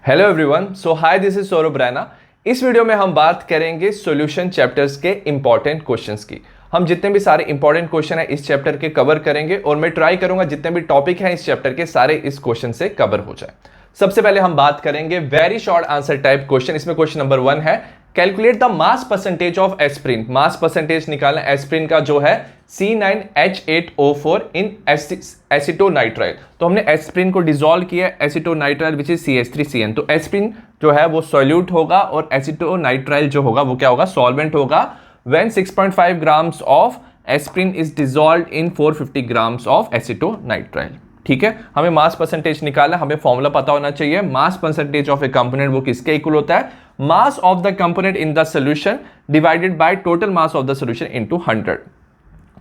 Hello everyone, so hi, this is Saurabh Raina. इस video में हम बात करेंगे सॉल्यूशन चैप्टर्स के इंपॉर्टेंट क्वेश्चंस की। हम जितने भी सारे इंपॉर्टेंट क्वेश्चन है इस चैप्टर के कवर करेंगे और मैं ट्राई करूंगा जितने भी टॉपिक हैं इस चैप्टर के सारे इस क्वेश्चन से कवर हो जाए। सबसे पहले हम बात करेंगे very short answer type question. इसमें क्वेश्चन नंबर 1 है, calculate the mass percentage of aspirin. Mass percentage निकालना एस्प्रिन का जो है C9H8O4 इन एसिटोनाइट्राइल। तो हमने एस्प्रिन को डिसॉल्व किया एसिटोनाइट्राइल विच इज CH3CN। तो एस्प्रिन जो है वो सॉल्यूट होगा और एसिटोनाइट्राइल जो होगा वो क्या होगा, सॉल्वेंट होगा। When 6.5 grams of aspirin is dissolved in 450 grams of acetonitrile. ठीक है, हमें मास परसेंटेज निकालना, हमें फॉर्मूला पता होना चाहिए। Mass percentage of A component वो किसके इक्वल होता है, मास of the component in the solution divided by total mass of the solution into 100।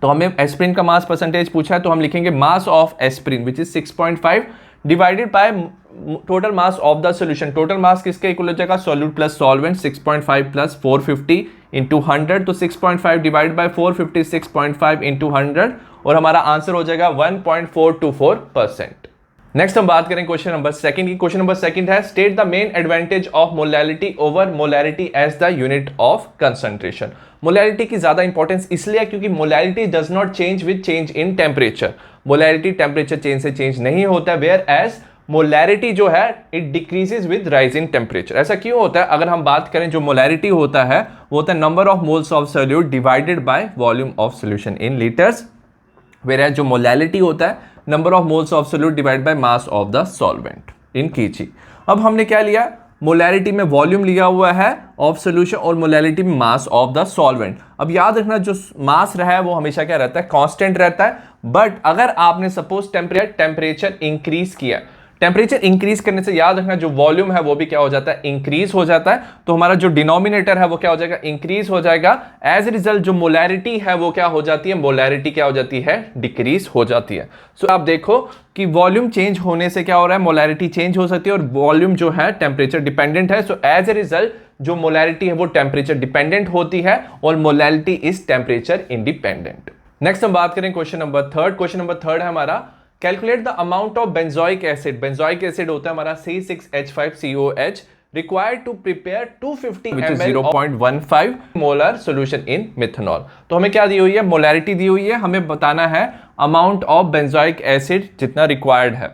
तो हमें एस्प्रिन का मास परसेंटेज पूछा है तो हम लिखेंगे mass of aspirin which is 6.5 divided by total mass of the solution. Total mass किसके इक्वल हो जाएगा, solute plus solvent, 6.5 plus 450 into 100। तो 6.5 डिवाइड बाय 450, 6.5 इंटू 100 और हमारा आंसर हो जाएगा 1.424%। नेक्स्ट हम बात करें क्वेश्चन नंबर सेकंड की। क्वेश्चन नंबर सेकंड है, state the main advantage of molality over molarity as the unit of concentration. Molarity की ज्यादा इंपॉर्टेंस इसलिए क्योंकि molarity does not change with change in temperature. Molarity temperature change से change नहीं होता, whereas molarity जो है it decreases with rise in temperature. ऐसा क्यों होता है, अगर हम बात करें जो मोलैरिटी होता है वो होता है number of moles of solute divided by volume of solution in litres, whereas जो मोलैलिटी होता है number of moles of solute divide by mass of the solvent in KG. अब हमने क्या लिया, मोलैलिटी में वॉल्यूम लिया हुआ है ऑफ सॉल्यूशन और मोलैलिटी में मास ऑफ द सॉल्वेंट। अब याद रखना जो मास रहा है वो हमेशा क्या रहता है, कांस्टेंट रहता है। बट अगर आपने सपोज टेम्परेचर इंक्रीज किया, टेम्परेचर इंक्रीज करने से याद रखना जो वॉल्यूम है वो भी क्या हो जाता है, इंक्रीज हो जाता है। तो हमारा जो डिनोमिनेटर है वो क्या हो जाएगा, इंक्रीज हो जाएगा। एज ए रिजल्ट जो मोलैरिटी है वो क्या हो जाती है, मोलैरिटी क्या हो जाती है, डिक्रीज हो जाती है। सो आप देखो कि वॉल्यूम चेंज होने से क्या हो रहा है, मोलैरिटी चेंज हो सकती है और वॉल्यूम जो है टेम्परेचर डिपेंडेंट है। सो एज ए रिजल्ट जो मोलैरिटी है वो टेम्परेचर डिपेंडेंट होती है और molality is temperature independent. Next हम बात करें question number third. Question number third है हमारा, calculate the amount of benzoic acid. Benzoic acid होता है हमारा C6H5COH required to prepare 250 ml 0.15 molar solution in methanol. तो हमें क्या दी हुई है, मोलैरिटी दी हुई है, हमें बताना है अमाउंट ऑफ बेंजोइक एसिड जितना रिक्वायर्ड है।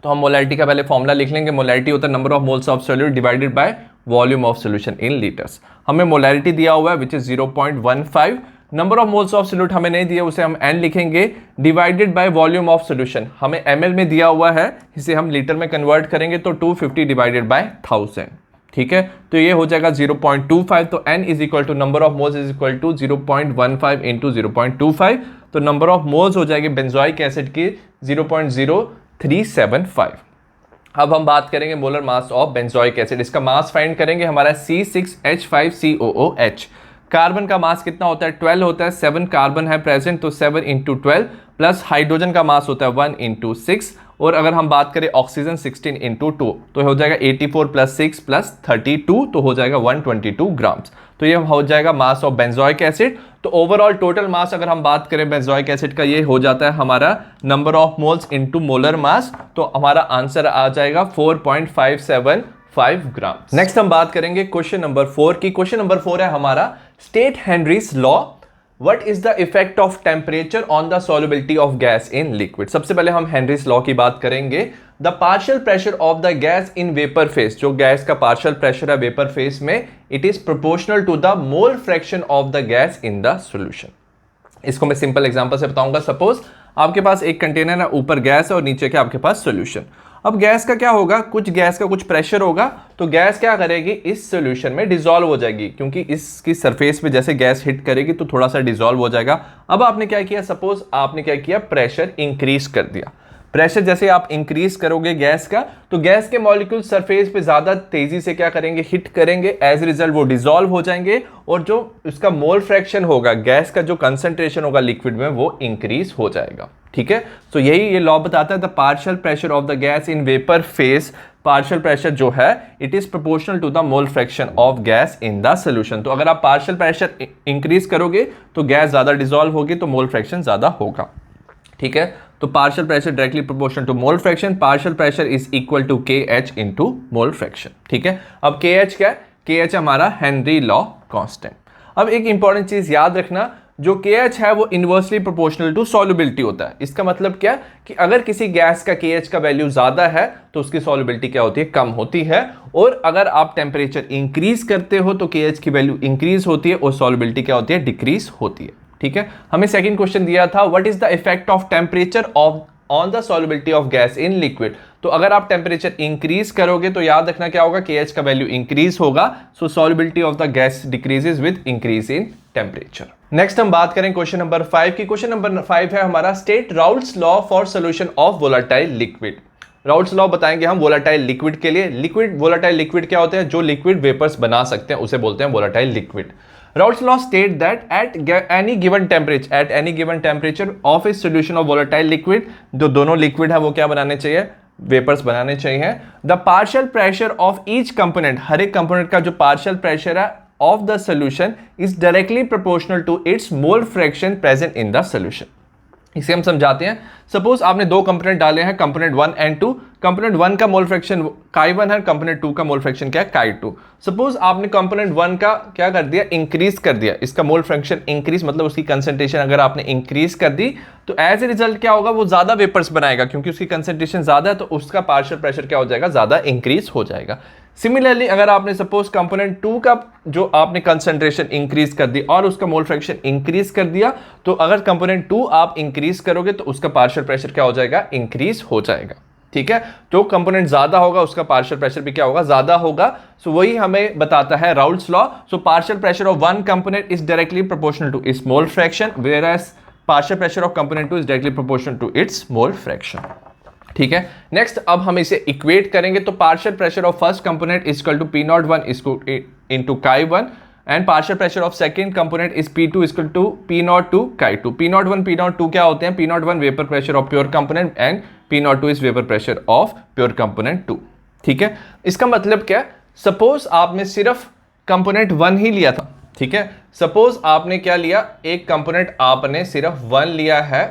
तो हम मोलैरिटी का पहले फॉर्मूला लिख लेंगे। मोलैरिटी होता है number of moles of solute divided by volume of solution in litres. हमें मोलैरिटी दिया हुआ है which is 0.15। Number of moles of solute हमें नहीं दिया, उसे हम n लिखेंगे divided by volume of solution. हमें ml में दिया हुआ है, इसे हम लीटर में कन्वर्ट करेंगे तो 250 डिवाइडेड बाय 1000। ठीक है, तो ये हो जाएगा 0.25। तो n is equal to number of moles is equal to 0.15 into 0.25। तो नंबर ऑफ मोल्स हो जाएगी बेंजोइक एसिड की 0.0375। अब हम बात करेंगे molar mass of benzoic acid. इसका मास फाइंड करेंगे हमारा C6H5COOH। कार्बन का मास कितना होता है, 12 होता है। 7 कार्बन है प्रेजेंट तो 7 इंटू 12 प्लस हाइड्रोजन का मास होता है 1 इंटू 6। और अगर हम बात करें ऑक्सीजन 16 इंटू 2 तो हो जाएगा 84 प्लस 6 प्लस 32 तो हो जाएगा 122 ग्राम्स। तो ये हो जाएगा मास ऑफ बेंजोइक एसिड। तो ओवरऑल टोटल मास अगर हम बात करें बेंजोइक एसिड का ये हो जाता है हमारा number of moles into molar mass. तो हमारा आंसर आ जाएगा 4.575 ग्राम। नेक्स्ट हम बात करेंगे क्वेश्चन नंबर 4 की। क्वेश्चन नंबर 4 है हमारा, state Henry's law, what is the effect of temperature on the solubility of gas in liquid. सबसे पहले हम हेनरीज लॉ की बात करेंगे। The partial pressure of the gas in vapour phase, जो गैस का पार्शियल प्रेशर है वेपर फेस में, it is proportional to the mole fraction of the gas in the solution. इसको मैं सिंपल एग्जांपल से बताऊंगा। सपोज आपके पास एक कंटेनर है, ऊपर गैस है और नीचे क्या आपके पास सॉल्यूशन। अब गैस का क्या होगा, कुछ गैस का कुछ प्रेशर होगा तो गैस क्या करेगी, इस सॉल्यूशन में डिसॉल्व हो जाएगी क्योंकि इसकी सरफेस पे जैसे गैस हिट करेगी तो थोड़ा सा डिसॉल्व हो जाएगा। अब आपने क्या किया, सपोज आपने क्या किया, प्रेशर इंक्रीज कर दिया। प्रेशर जैसे आप इंक्रीज करोगे गैस का तो गैस के मॉलिक्यूल सरफेस पे ज्यादा तेजी से क्या करेंगे, हिट करेंगे। एज रिजल्ट वो डिसॉल्व हो जाएंगे और जो उसका मोल फ्रैक्शन होगा, गैस का जो कंसंट्रेशन होगा लिक्विड में वो इंक्रीज हो जाएगा। ठीक है, तो यही ये लॉ बताता है the partial pressure of the gas in vapour phase, partial pressure जो है it is proportional to the mole fraction of gas in the solution. तो अगर आप पार्शियल प्रेशर इंक्रीज करोगे तो गैस ज्यादा डिसॉल्व होगी तो मोल फ्रैक्शन ज्यादा होगा। ठीक है, तो partial pressure directly proportional to mole fraction, partial pressure is equal to KH into mole fraction. ठीक है, अब KH क्या है? KH हमारा हेनरी लॉ कांस्टेंट। अब एक इंपॉर्टेंट चीज याद रखना, जो KH है वो इनवर्सली प्रोपोर्शनल टू सॉल्युबिलिटी होता है। इसका मतलब क्या कि अगर किसी गैस का KH का वैल्यू ज्यादा है तो उसकी सॉल्युबिलिटी क्या होती है? कम होती है। और अगर आप टेम्परेचर इंक्रीज करते हो तो KH की वैल्यू इंक्रीज होती है और सॉल्युबिलिटी क्या होती है? डिक्रीज होती है। ठीक है, हमें सेकंड क्वेश्चन दिया था, what is the effect of temperature on the solubility of gas in liquid. तो अगर आप टेम्परेचर इंक्रीज करोगे तो याद रखना क्या होगा? KH का वैल्यू इंक्रीज होगा, so solubility of the gas decreases with increase in temperature. Next हम बात करें क्वेश्चन नंबर 5 की। क्वेश्चन नंबर 5 है हमारा, state Raoult's law for solution of volatile liquid. Raoult's law बताएंगे हम वोलेटाइल लिक्विड के लिए। लिक्विड वोलेटाइल लिक्विड क्या होते हैं? जो लिक्विड वेपर्स बना सकते हैं उसे बोलते हैं volatile liquid. Raoult's law state that at any given temperature of a solution of volatile liquid, जो दोनों लिक्विड है वो क्या बनाने चाहिए? वेपर्स बनाने चाहिए। The partial pressure of each component, हर एक कंपोनेंट का जो पार्शियल प्रेशर है of the solution is directly proportional to its mole fraction present in the solution. इसे हम समझाते हैं। सपोज आपने दो कंपोनेंट डाले हैं, कंपोनेंट 1 एंड 2। कंपोनेंट 1 का मोल फ्रैक्शन chi1 है, कंपोनेंट 2 का मोल फ्रैक्शन क्या है? chi2। सपोज आपने कंपोनेंट 1 का क्या कर दिया? इंक्रीज कर दिया, इसका मोल फ्रैक्शन इंक्रीज, मतलब उसकी कंसंट्रेशन अगर आपने इंक्रीज कर दी तो एज ए रिजल्ट क्या होगा? वो ज्यादा वेपर्स बनाएगा, क्योंकि उसकी कंसंट्रेशन ज्यादा है तो उसका पार्शियल प्रेशर क्या हो जाएगा? ज्यादा इंक्रीज हो जाएगा। सिमिलरली अगर आपने सपोज कंपोनेंट 2 का जो आपने कंसंट्रेशन इंक्रीज कर दी और उसका मोल फ्रैक्शन इंक्रीज कर दिया, तो अगर कंपोनेंट 2 आप इंक्रीज करोगे तो उसका पार्शियल प्रेशर क्या हो जाएगा? इंक्रीज हो जाएगा। ठीक है, जो कंपोनेंट ज्यादा होगा उसका पार्शियल प्रेशर भी क्या होगा? ज्यादा होगा। सो वही हमें बताता है Raoult's law. So partial pressure of one component is directly proportional to its mole fraction, where as partial pressure of component 2 is directly proportional to its mole fraction. ठीक है, नेक्स्ट अब हम इसे इक्वेट करेंगे तो partial pressure of first component is equal to P01 into chi1 and partial pressure of second component is P2 is equal to P02 chi2। P01 P02 क्या होते हैं? P01 vapour pressure of pure component and P02 is vapour pressure of pure component 2। ठीक है, इसका मतलब क्या है? Suppose आपने सिर्फ कंपोनेंट 1 ही लिया था। ठीक है, सपोज आपने क्या लिया? एक कंपोनेंट आपने सिर्फ 1 लिया है।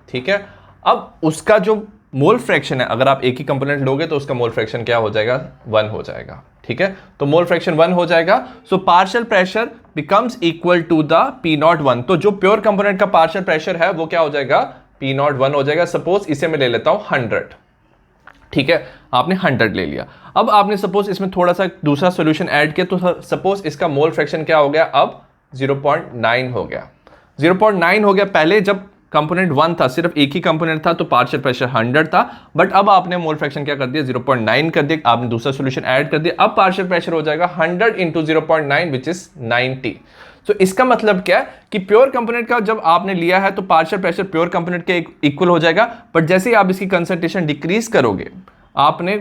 ठीक है, अब उसका जो मोल फ्रैक्शन है, अगर आप एक ही कंपोनेंट लोगे तो उसका मोल फ्रैक्शन क्या हो जाएगा? 1 हो जाएगा। ठीक है, तो मोल फ्रैक्शन 1 हो जाएगा। So partial pressure becomes equal to the P01। तो जो प्योर कंपोनेंट का पार्शियल प्रेशर है वो क्या हो जाएगा? P01 हो जाएगा। सपोज इसे मैं ले लेता हूं 100। ठीक है, आपने 100 ले लिया। अब आपने सपोज इसमें थोड़ा सा दूसरा सोल्यूशन ऐड किया तो सपोज इसका मोल फ्रैक्शन क्या हो गया? अब 0.9 हो गया। 0.9 हो गया। पहले जब कंपोनेंट 1 था, सिर्फ एक ही कंपोनेंट था तो पार्शियल प्रेशर 100 था, बट अब आपने मोल फ्रैक्शन क्या कर दिया? 0.9 कर दिया। आपने दूसरा सॉल्यूशन ऐड कर दिया, अब पार्शियल प्रेशर हो जाएगा 100 इंटू 0.9 विच इज 90। तो इसका मतलब क्या है कि प्योर कंपोनेंट का जब आपने लिया है तो पार्शियल प्रेशर प्योर कंपोनेंट के इक्वल हो जाएगा, बट जैसे ही आप इसकी कंसंट्रेशन डिक्रीज करोगे, आपने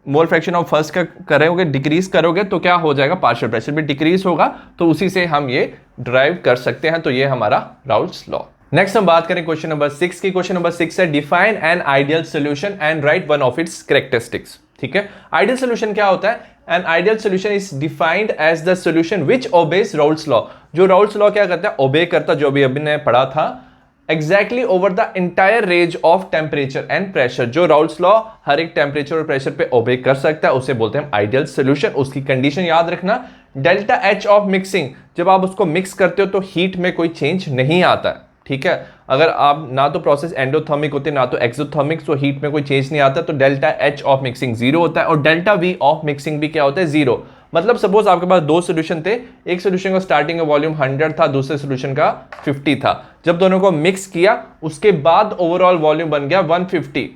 मोल फ्रैक्शन ऑफ फर्स्ट का करोगे, डिक्रीज करोगे तो क्या हो जाएगा? पार्शियल प्रेशर भी डिक्रीज होगा। तो उसी से हम ये ड्राइव कर सकते हैं। तो ये हमारा राउल्ट्स लॉ। नेक्स्ट हम बात करें क्वेश्चन नंबर 6 की। क्वेश्चन नंबर 6 है, define an ideal solution and write one of its characteristics. ठीक है, आइडियल सोल्यूशन क्या होता है? An ideal solution is defined as the solution which obeys Raoult's law. जो राउल्ट्स लॉ क्या करता है? ओबे करता, जो अभी ने पढ़ा था, exactly over the entire range of temperature and pressure. जो राउल्ट्स लॉ हर एक टेम्परेचर और प्रेशर पे ओबे कर सकता है उसे बोलते हैं आइडियल सोल्यूशन। उसकी कंडीशन याद रखना, डेल्टा एच ऑफ मिक्सिंग। जब आप उसको मिक्स करते हो तो हीट में कोई चेंज नहीं आता है। ठीक है, अगर आप ना तो प्रोसेस एंडोथर्मिक होते ना तो एक्सोथर्मिक, तो हीट में कोई चेंज नहीं आता, तो डेल्टा एच ऑफ मिक्सिंग 0 होता है और डेल्टा वी ऑफ मिक्सिंग भी क्या होता है? 0। मतलब सपोज आपके पास दो सोल्यूशन थे, एक सोल्यूशन का स्टार्टिंग का वॉल्यूम 100 था, दूसरे सोल्यूशन का 50 था। जब दोनों को मिक्स किया उसके बाद ओवरऑल वॉल्यूम बन गया 150,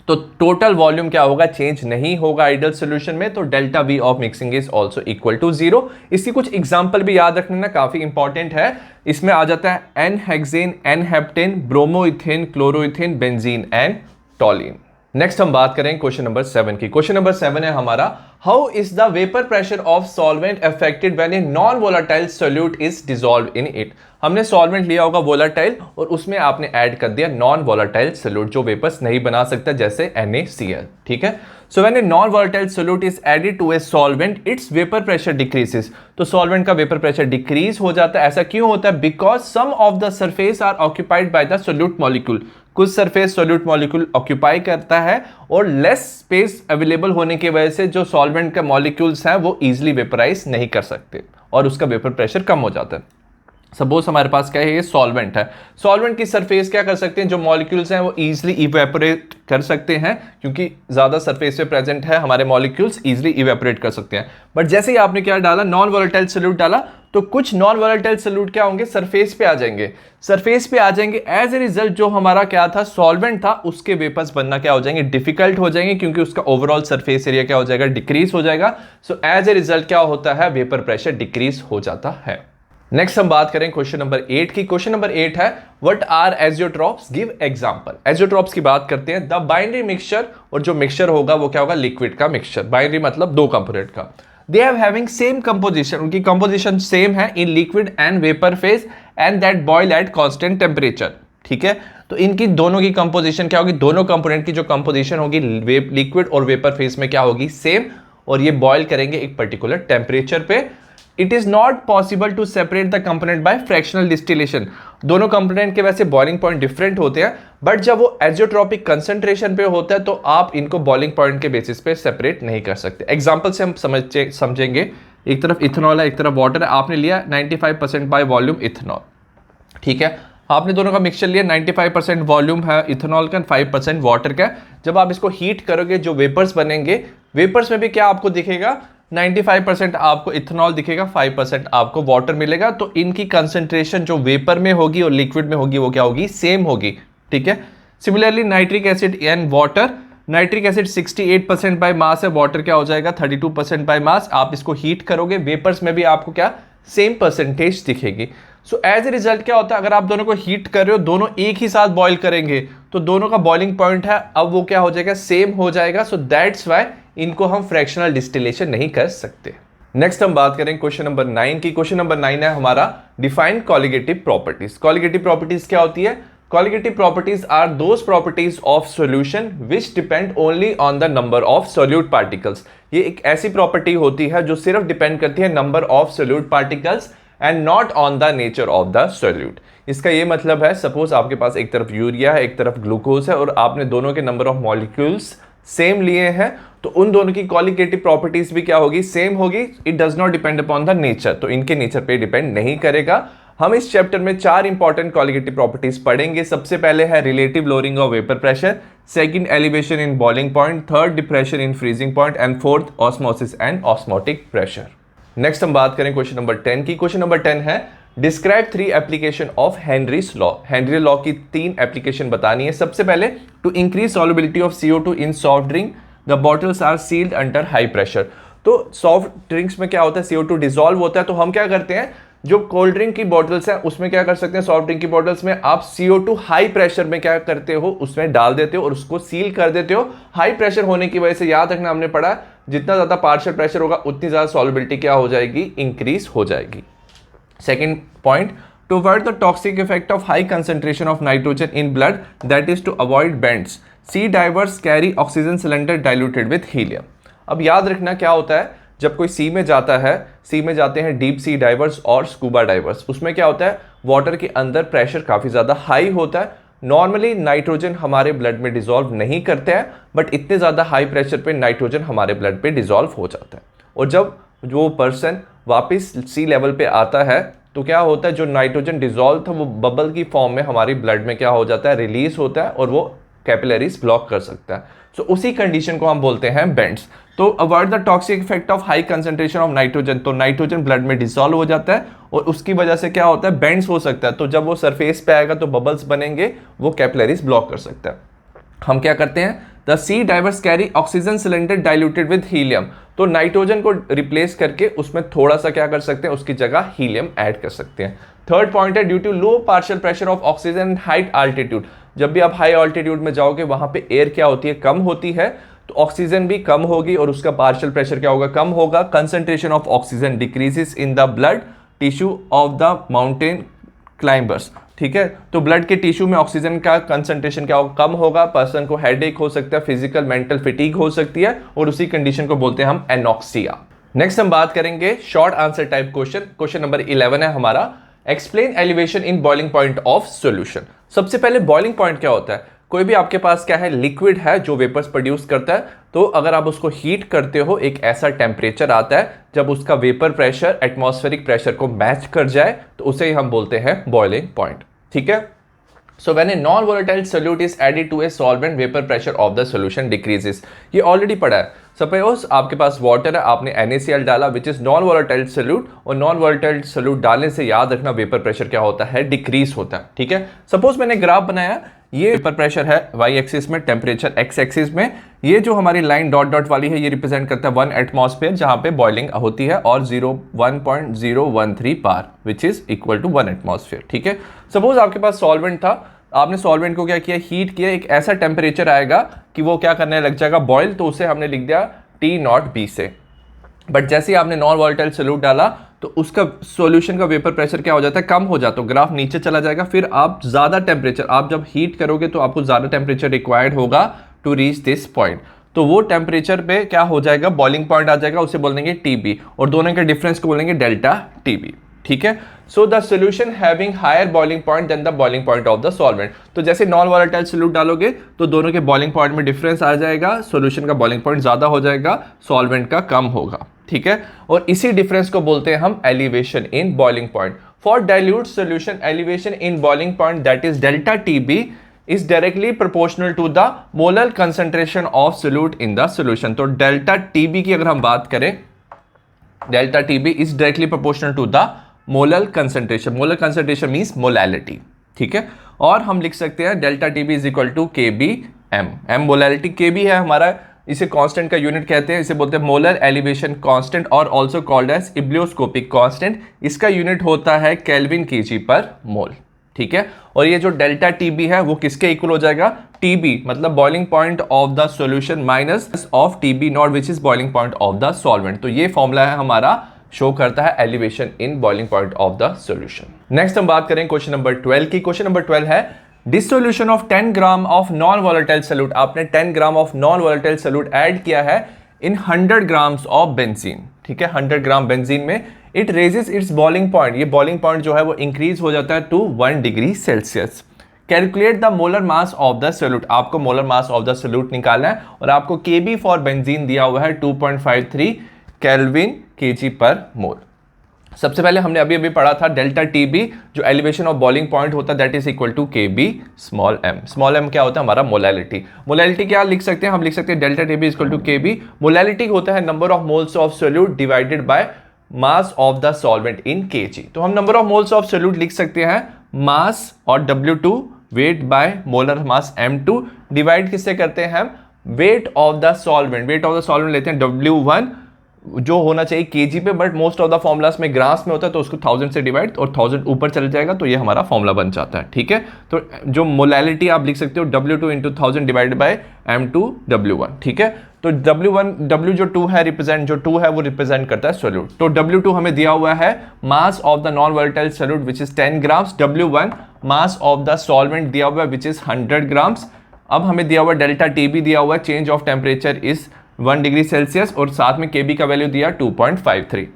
तो टोटल वॉल्यूम क्या होगा? चेंज नहीं होगा आइडियल सोल्यूशन में। तो delta V of mixing is also equal to 0। इसकी कुछ एग्जांपल भी याद रखना, काफी इंपॉर्टेंट है। इसमें आ जाता है n hexane, n heptane, bromoethane, chloroethane, benzene and toluene. Next हम बात करें क्वेश्चन नंबर 7 की। क्वेश्चन नंबर 7 है हमारा, how is the vapour pressure of solvent affected when a non volatile solute is dissolved in it. हमने solvent लिया होगा volatile और उसमें आपने ऐड कर दिया नॉन वोलेटाइल सोल्यूट जो वेपर्स नहीं बना सकता, जैसे NaCl। ठीक है, so when a non volatile solute is added to a solvent its vapour pressure decreases. तो सॉल्वेंट का वेपर प्रेशर डिक्रीज हो जाता है। ऐसा क्यों होता है? Because some of the surface are occupied by the solute molecule. कुछ सरफेस सोल्यूट मॉलिक्यूल ऑक्यूपाई करता है और लेस स्पेस अवेलेबल होने की वजह से जो सॉल्वेंट के मॉलिक्यूल्स हैं वो इजीली वेपराइज नहीं कर सकते और उसका वेपर प्रेशर कम हो जाता है। सपोज हमारे पास क्या है, ये सॉल्वेंट है। सॉल्वेंट की सरफेस क्या कर सकते हैं, जो मॉलिक्यूल्स हैं वो इजीली इवेपोरेट कर सकते हैं, क्योंकि ज़्यादा सरफेस पे प्रेजेंट है हमारे मॉलिक्यूल्स इजीली इवेपोरेट कर सकते हैं। बट जैसे ही आपने क्या डाला, नॉन वोलेटाइल सोल्यूट डाला, तो कुछ नॉन वोलेटाइल सोल्यूट क्या होंगे, सरफेस पे आ जाएंगे। सरफेस पे आ जाएंगे, एज ए रिजल्ट जो हमारा क्या था, सॉल्वेंट था, उसके वेपर्स बनना क्या हो जाएंगे, डिफिकल्ट हो जाएंगे, क्योंकि उसका ओवरऑल सरफेस एरिया क्या हो जाएगा, डिक्रीज हो जाएगा। सो एज ए रिजल्ट क्या होता है, वेपर प्रेशर डिक्रीज हो जाता है। नेक्स्ट हम बात करें क्वेश्चन नंबर 8 की। क्वेश्चन नंबर 8 है what are azeotropes, give example. Azeotropes की बात करते हैं। द बाइनरी मिक्सचर, और जो मिक्सचर होगा वो क्या होगा, लिक्विड का मिक्सचर। बाइनरी मतलब दो कंपोनेंट का। They have having same composition, उनकी कंपोजिशन सेम है in liquid and vapour phase and that boil at constant temperature. ठीक है, तो इनकी दोनों की कंपोजिशन क्या होगी, दोनों कंपोनेंट की जो कंपोजिशन होगी लिक्विड और वेपर फेज में क्या होगी, सेम, और ये बॉयल करेंगे एक पर्टिकुलर टेम्परेचर पे। It is not possible to separate the component by fractional distillation. दोनों कंपोनेंट के वैसे बॉइलिंग पॉइंट डिफरेंट होते हैं, बट जब वो एजियोट्रॉपिक कंसंट्रेशन पे होता है तो आप इनको बॉइलिंग पॉइंट के बेसिस पे सेपरेट नहीं कर सकते। एग्जांपल से हम समझेंगे। एक तरफ इथेनॉल है, एक तरफ वाटर है। आपने लिया 95% बाय वॉल्यूम इथेनॉल, ठीक है। आपने दोनों का मिक्सचर लिया, 95% वॉल्यूम है इथेनॉल का, 5% वाटर का। जब आप इसको हीट करोगे, जो वेपर्स बनेंगे, वेपर्स में भी क्या आपको दिखेगा, 95% आपको इथेनॉल दिखेगा, 5% आपको वाटर मिलेगा। तो इनकी कंसंट्रेशन जो वेपर में होगी और लिक्विड में होगी वो क्या होगी, सेम होगी। ठीक है। Similarly nitric acid and water, nitric acid 68% by मास है, वाटर क्या हो जाएगा 32% बाय मास। आप इसको हीट करोगे, वेपर्स में भी आपको क्या सेम परसेंटेज दिखेगी। सो एज ए रिजल्ट क्या होता है, अगर आप दोनों को हीट कर रहे हो, दोनों एक ही साथ बॉईल करेंगे, तो दोनों का बॉइलिंग पॉइंट है, अब वो क्या हो जाएगा, सेम हो जाएगा। सो दैट्स वाई इनको हम फ्रैक्शनल डिस्टिलेशन नहीं कर सकते। नेक्स्ट हम बात करें क्वेश्चन नंबर 9 की। क्वेश्चन नंबर 9 है हमारा define colligative properties. Colligative properties क्या होती है, colligative properties are those properties of solution which depend only on the number of solute particles. ये एक ऐसी प्रॉपर्टी होती है जो सिर्फ डिपेंड करती है number of solute particles and not on the nature of the solute. इसका ये मतलब है, सपोज आपके पास एक तरफ यूरिया है, एक तरफ ग्लूकोज है, और आपने दोनों के नंबर ऑफ मॉलिक्यूल्स सेम लिए हैं, तो उन दोनों की कॉलिगेटिव प्रॉपर्टीज भी क्या होगी, सेम होगी। It does not depend upon the nature, तो इनके नेचर पे डिपेंड नहीं करेगा। हम इस चैप्टर में 4 इंपॉर्टेंट कॉलिगेटिव प्रॉपर्टीज पढ़ेंगे। सबसे पहले है relative lowering of vapour pressure, second elevation in boiling point, third depression in freezing point, and fourth osmosis and osmotic pressure. Next हम बात करें क्वेश्चन नंबर 10 की। क्वेश्चन नंबर 10 है describe 3 application of Henry's law. Henry law की 3 application बतानी है। सबसे पहले, to increase solubility of CO2 in soft drink the bottles are sealed under high pressure. तो सॉफ्ट ड्रिंक्स में क्या होता है, CO2 डिसॉल्व होता है, तो हम क्या करते हैं, जो कोल्ड ड्रिंक की बॉटल्स हैं उसमें क्या कर सकते हैं, सॉफ्ट ड्रिंक की बॉटल्स में आप CO2 हाई प्रेशर में क्या करते हो, उसमें डाल देते हो और उसको सील कर देते हो। हाई प्रेशर होने की वजह से, याद रखना हमने पढ़ा, जितना ज्यादा पार्शियल प्रेशर होगा उतनी ज्यादा सॉल्युबिलिटी क्या हो जाएगी, इंक्रीज हो जाएगी। Second point, to avoid the toxic effect of high concentration of nitrogen in blood, that is to avoid bends, sea divers carry oxygen cylinder diluted with helium. अब याद रखना क्या होता है, जब कोई सी में जाता है, सी में जाते हैं डीप सी डाइवर्स और स्कूबा डाइवर्स, उसमें क्या होता है, वाटर के अंदर प्रेशर काफी ज्यादा हाई होता है। नॉर्मली नाइट्रोजन हमारे ब्लड में डिसॉल्व नहीं करते हैं, बट इतने ज्यादा हाई प्रेशर पे नाइट्रोजन हमारे ब्लड पे डिसॉल्व हो जाता है। और जब जो पर्सन वापस सी लेवल पे आता है, तो क्या होता है, जो नाइट्रोजन डिसॉल्व था वो बबल की फॉर्म में हमारी ब्लड में क्या हो जाता है, रिलीज होता है, और वो कैपिलरीज ब्लॉक कर सकता है। सो उसी कंडीशन को हम बोलते हैं बेंड्स। तो avoid the toxic effect of high concentration of nitrogen, तो नाइट्रोजन ब्लड में डिसॉल्व हो जाता है और उसकी वजह से क्या होता है, बेंड्स हो सकता है। तो जब वो सरफेस पे आएगा तो बबल्स बनेंगे, वो कैपिलरीज ब्लॉक कर सकता है। हम क्या करते हैं, the sea divers carry oxygen cylinder diluted with helium, तो नाइट्रोजन को रिप्लेस करके उसमें थोड़ा सा क्या कर सकते हैं, उसकी जगह हीलियम ऐड कर सकते हैं। थर्ड पॉइंट है, due to low partial pressure of oxygen and high altitude, जब भी आप हाई अल्टीट्यूड में जाओगे वहां पे एयर क्या होती है, कम होती है, तो ऑक्सीजन भी कम होगी और उसका पार्शियल प्रेशर क्या होगा, कम होगा। Concentration of oxygen decreases in the blood tissue of the mountain climbers. ठीक है, तो ब्लड के टिश्यू में ऑक्सीजन का कंसंट्रेशन क्या होगा, कम होगा। पर्सन को हेडेक हो सकता है, फिजिकल मेंटल फिटीग हो सकती है, और उसी कंडीशन को बोलते हैं हम एनॉक्सिया। नेक्स्ट हम बात करेंगे short answer type question. Question number 11 है हमारा, explain elevation in boiling point of solution. सबसे पहले बॉइलिंग पॉइंट क्या होता है? कोई भी आपके पास क्या है, लिक्विड है जो वेपर्स प्रोड्यूस करता है, तो अगर आप उसको हीट करते हो एक ऐसा टेम्परेचर आता है जब उसका वेपर प्रेशर एटमॉस्फेरिक प्रेशर को मैच कर जाए, तो उसे ही हम बोलते हैं बॉइलिंग पॉइंट। ठीक है। So when a non-volatile solute is added to a solvent, vapor pressure of the solution decreases। ये ऑलरेडी पढ़ा है। सपोज आपके पास वाटर है, आपने NaCl डाला which is non volatile solute, और नॉन वोलेटाइल सोल्यूट डालने से याद रखना वेपर प्रेशर क्या होता है, डिक्रीज होता है। ठीक है। सपोज मैंने ग्राफ बनाया, ये वेपर प्रेशर है वाई एक्सिस में, टेम्परेचर एक्स एक्सिस में। ये जो हमारी लाइन डॉट डॉट वाली है ये रिप्रेजेंट करता है 1 एटमॉस्फेयर जहां पे बॉइलिंग होती है, और 1.013 bar which is equal to 1 atmosphere. ठीक है। सपोज आपके पास सॉल्वेंट था, आपने सॉल्वेंट को क्या किया, हीट किया, एक ऐसा टेम्परेचर आएगा कि वो क्या करने लग जाएगा, बॉयल, तो उसे हमने लिख दिया T0B से। बट जैसे ही आपने नॉन वोलेटाइल सोल्यूट डाला तो उसका सॉल्यूशन का वेपर प्रेशर क्या हो जाता है, कम हो जाता है, तो ग्राफ नीचे चला जाएगा। फिर आप ज्यादा टेम्परेचर, आप जब हीट करोगे तो आपको ज्यादा टेम्परेचर रिक्वायर्ड होगा टू रीच दिस पॉइंट, तो वो टेम्परेचर पे क्या हो जाएगा, बॉइलिंग पॉइंट आ जाएगा, उसे बोलेंगे TB, और दोनों के डिफरेंस को बोलेंगे डेल्टा TB। ठीक है। So the solution having higher boiling point than the boiling point of the solvent, तो जैसे नॉन वोलेटाइल सोल्यूट डालोगे तो दोनों के बॉइलिंग पॉइंट में डिफरेंस आ जाएगा, सॉल्यूशन का बॉइलिंग पॉइंट ज्यादा हो जाएगा, सॉल्वेंट का कम होगा। ठीक है। और इसी डिफरेंस को बोलते हैं हम elevation in boiling point. For dilute solution, elevation in boiling point that is delta TB is directly proportional to the molar concentration of solute in the solution। तो डेल्टा TB की अगर हम बात करें, delta TB is directly proportional to the molar concentration। molar concentration means molality। ठीक है। और हम लिख सकते हैं delta TB is equal to KBM। M molality, KB है हमारा, इसे कांस्टेंट का यूनिट कहते हैं, इसे बोलते हैं मोलर एलिवेशन कांस्टेंट, और आल्सो कॉल्ड एज इब्लियोस्कोपिक कांस्टेंट। इसका यूनिट होता है केल्विन kg पर मोल। ठीक है। और ये जो डेल्टा TB है वो किसके इक्वल हो जाएगा, TB मतलब boiling point of the solution minus of TB not which is boiling point of the solvent. तो ये फॉर्मूला है हमारा, शो करता है elevation in boiling point of the solution. Next हम बात करें क्वेश्चन नंबर 12 की। क्वेश्चन नंबर 12 है dissolution of 10 gram of non volatile solute. आपने 10 gram of non volatile solute add किया है इन 100 ग्राम्स ऑफ बेंजीन। ठीक है। 100 ग्राम बेंजीन में it raises its boiling point, ये बॉइलिंग पॉइंट जो है वो इंक्रीज हो जाता है to 1 degree Celsius. Calculate the molar mass of the solute, आपको molar mass of the solute निकालना है, और आपको KB फॉर बेंजीन दिया हुआ है 2.53 केल्विन kg पर मोल। सबसे पहले हमने अभी पढ़ा था डेल्टा TB जो एलिवेशन ऑफ बॉइलिंग पॉइंट होता है that is equal to KB small m। Small m क्या होता है, हमारा मोलैलिटी। मोलैलिटी क्या लिख सकते हैं, हम लिख सकते हैं delta TB equal to KB। Molality होता है number of moles of solute divided by mass of the solvent in kg। तो हम number of moles of solute लिख सकते हैं मास और W2 weight by molar mass M2 divide किससे करते हैं हम, weight of the solvent. Weight of the solvent लेते हैं W1 जो होना चाहिए kg पे, but most of the formulas में ग्राम्स में होता है, तो उसको 1000 से डिवाइड, और 1000 ऊपर चल जाएगा तो ये हमारा फॉर्मुला बन जाता है। ठीक है। तो जो मोलैलिटी आप लिख सकते हो W2 into 1000 divide by M2 W1। ठीक है। तो W जो 2 है रिप्रेजेंट, जो 2 है वो रिप्रेजेंट करता है सोल्यूट। तो W2 हमें दिया हुआ है मास of the non volatile solute which is 10 grams, W1 mass of the solvent दिया हुआ है विच इज 100 ग्राम्स। अब हमें दिया हुआ डेल्टा TB दिया हुआ है, change of temperature is 1 degree Celsius, और साथ में KB का वैल्यू दिया 2.53।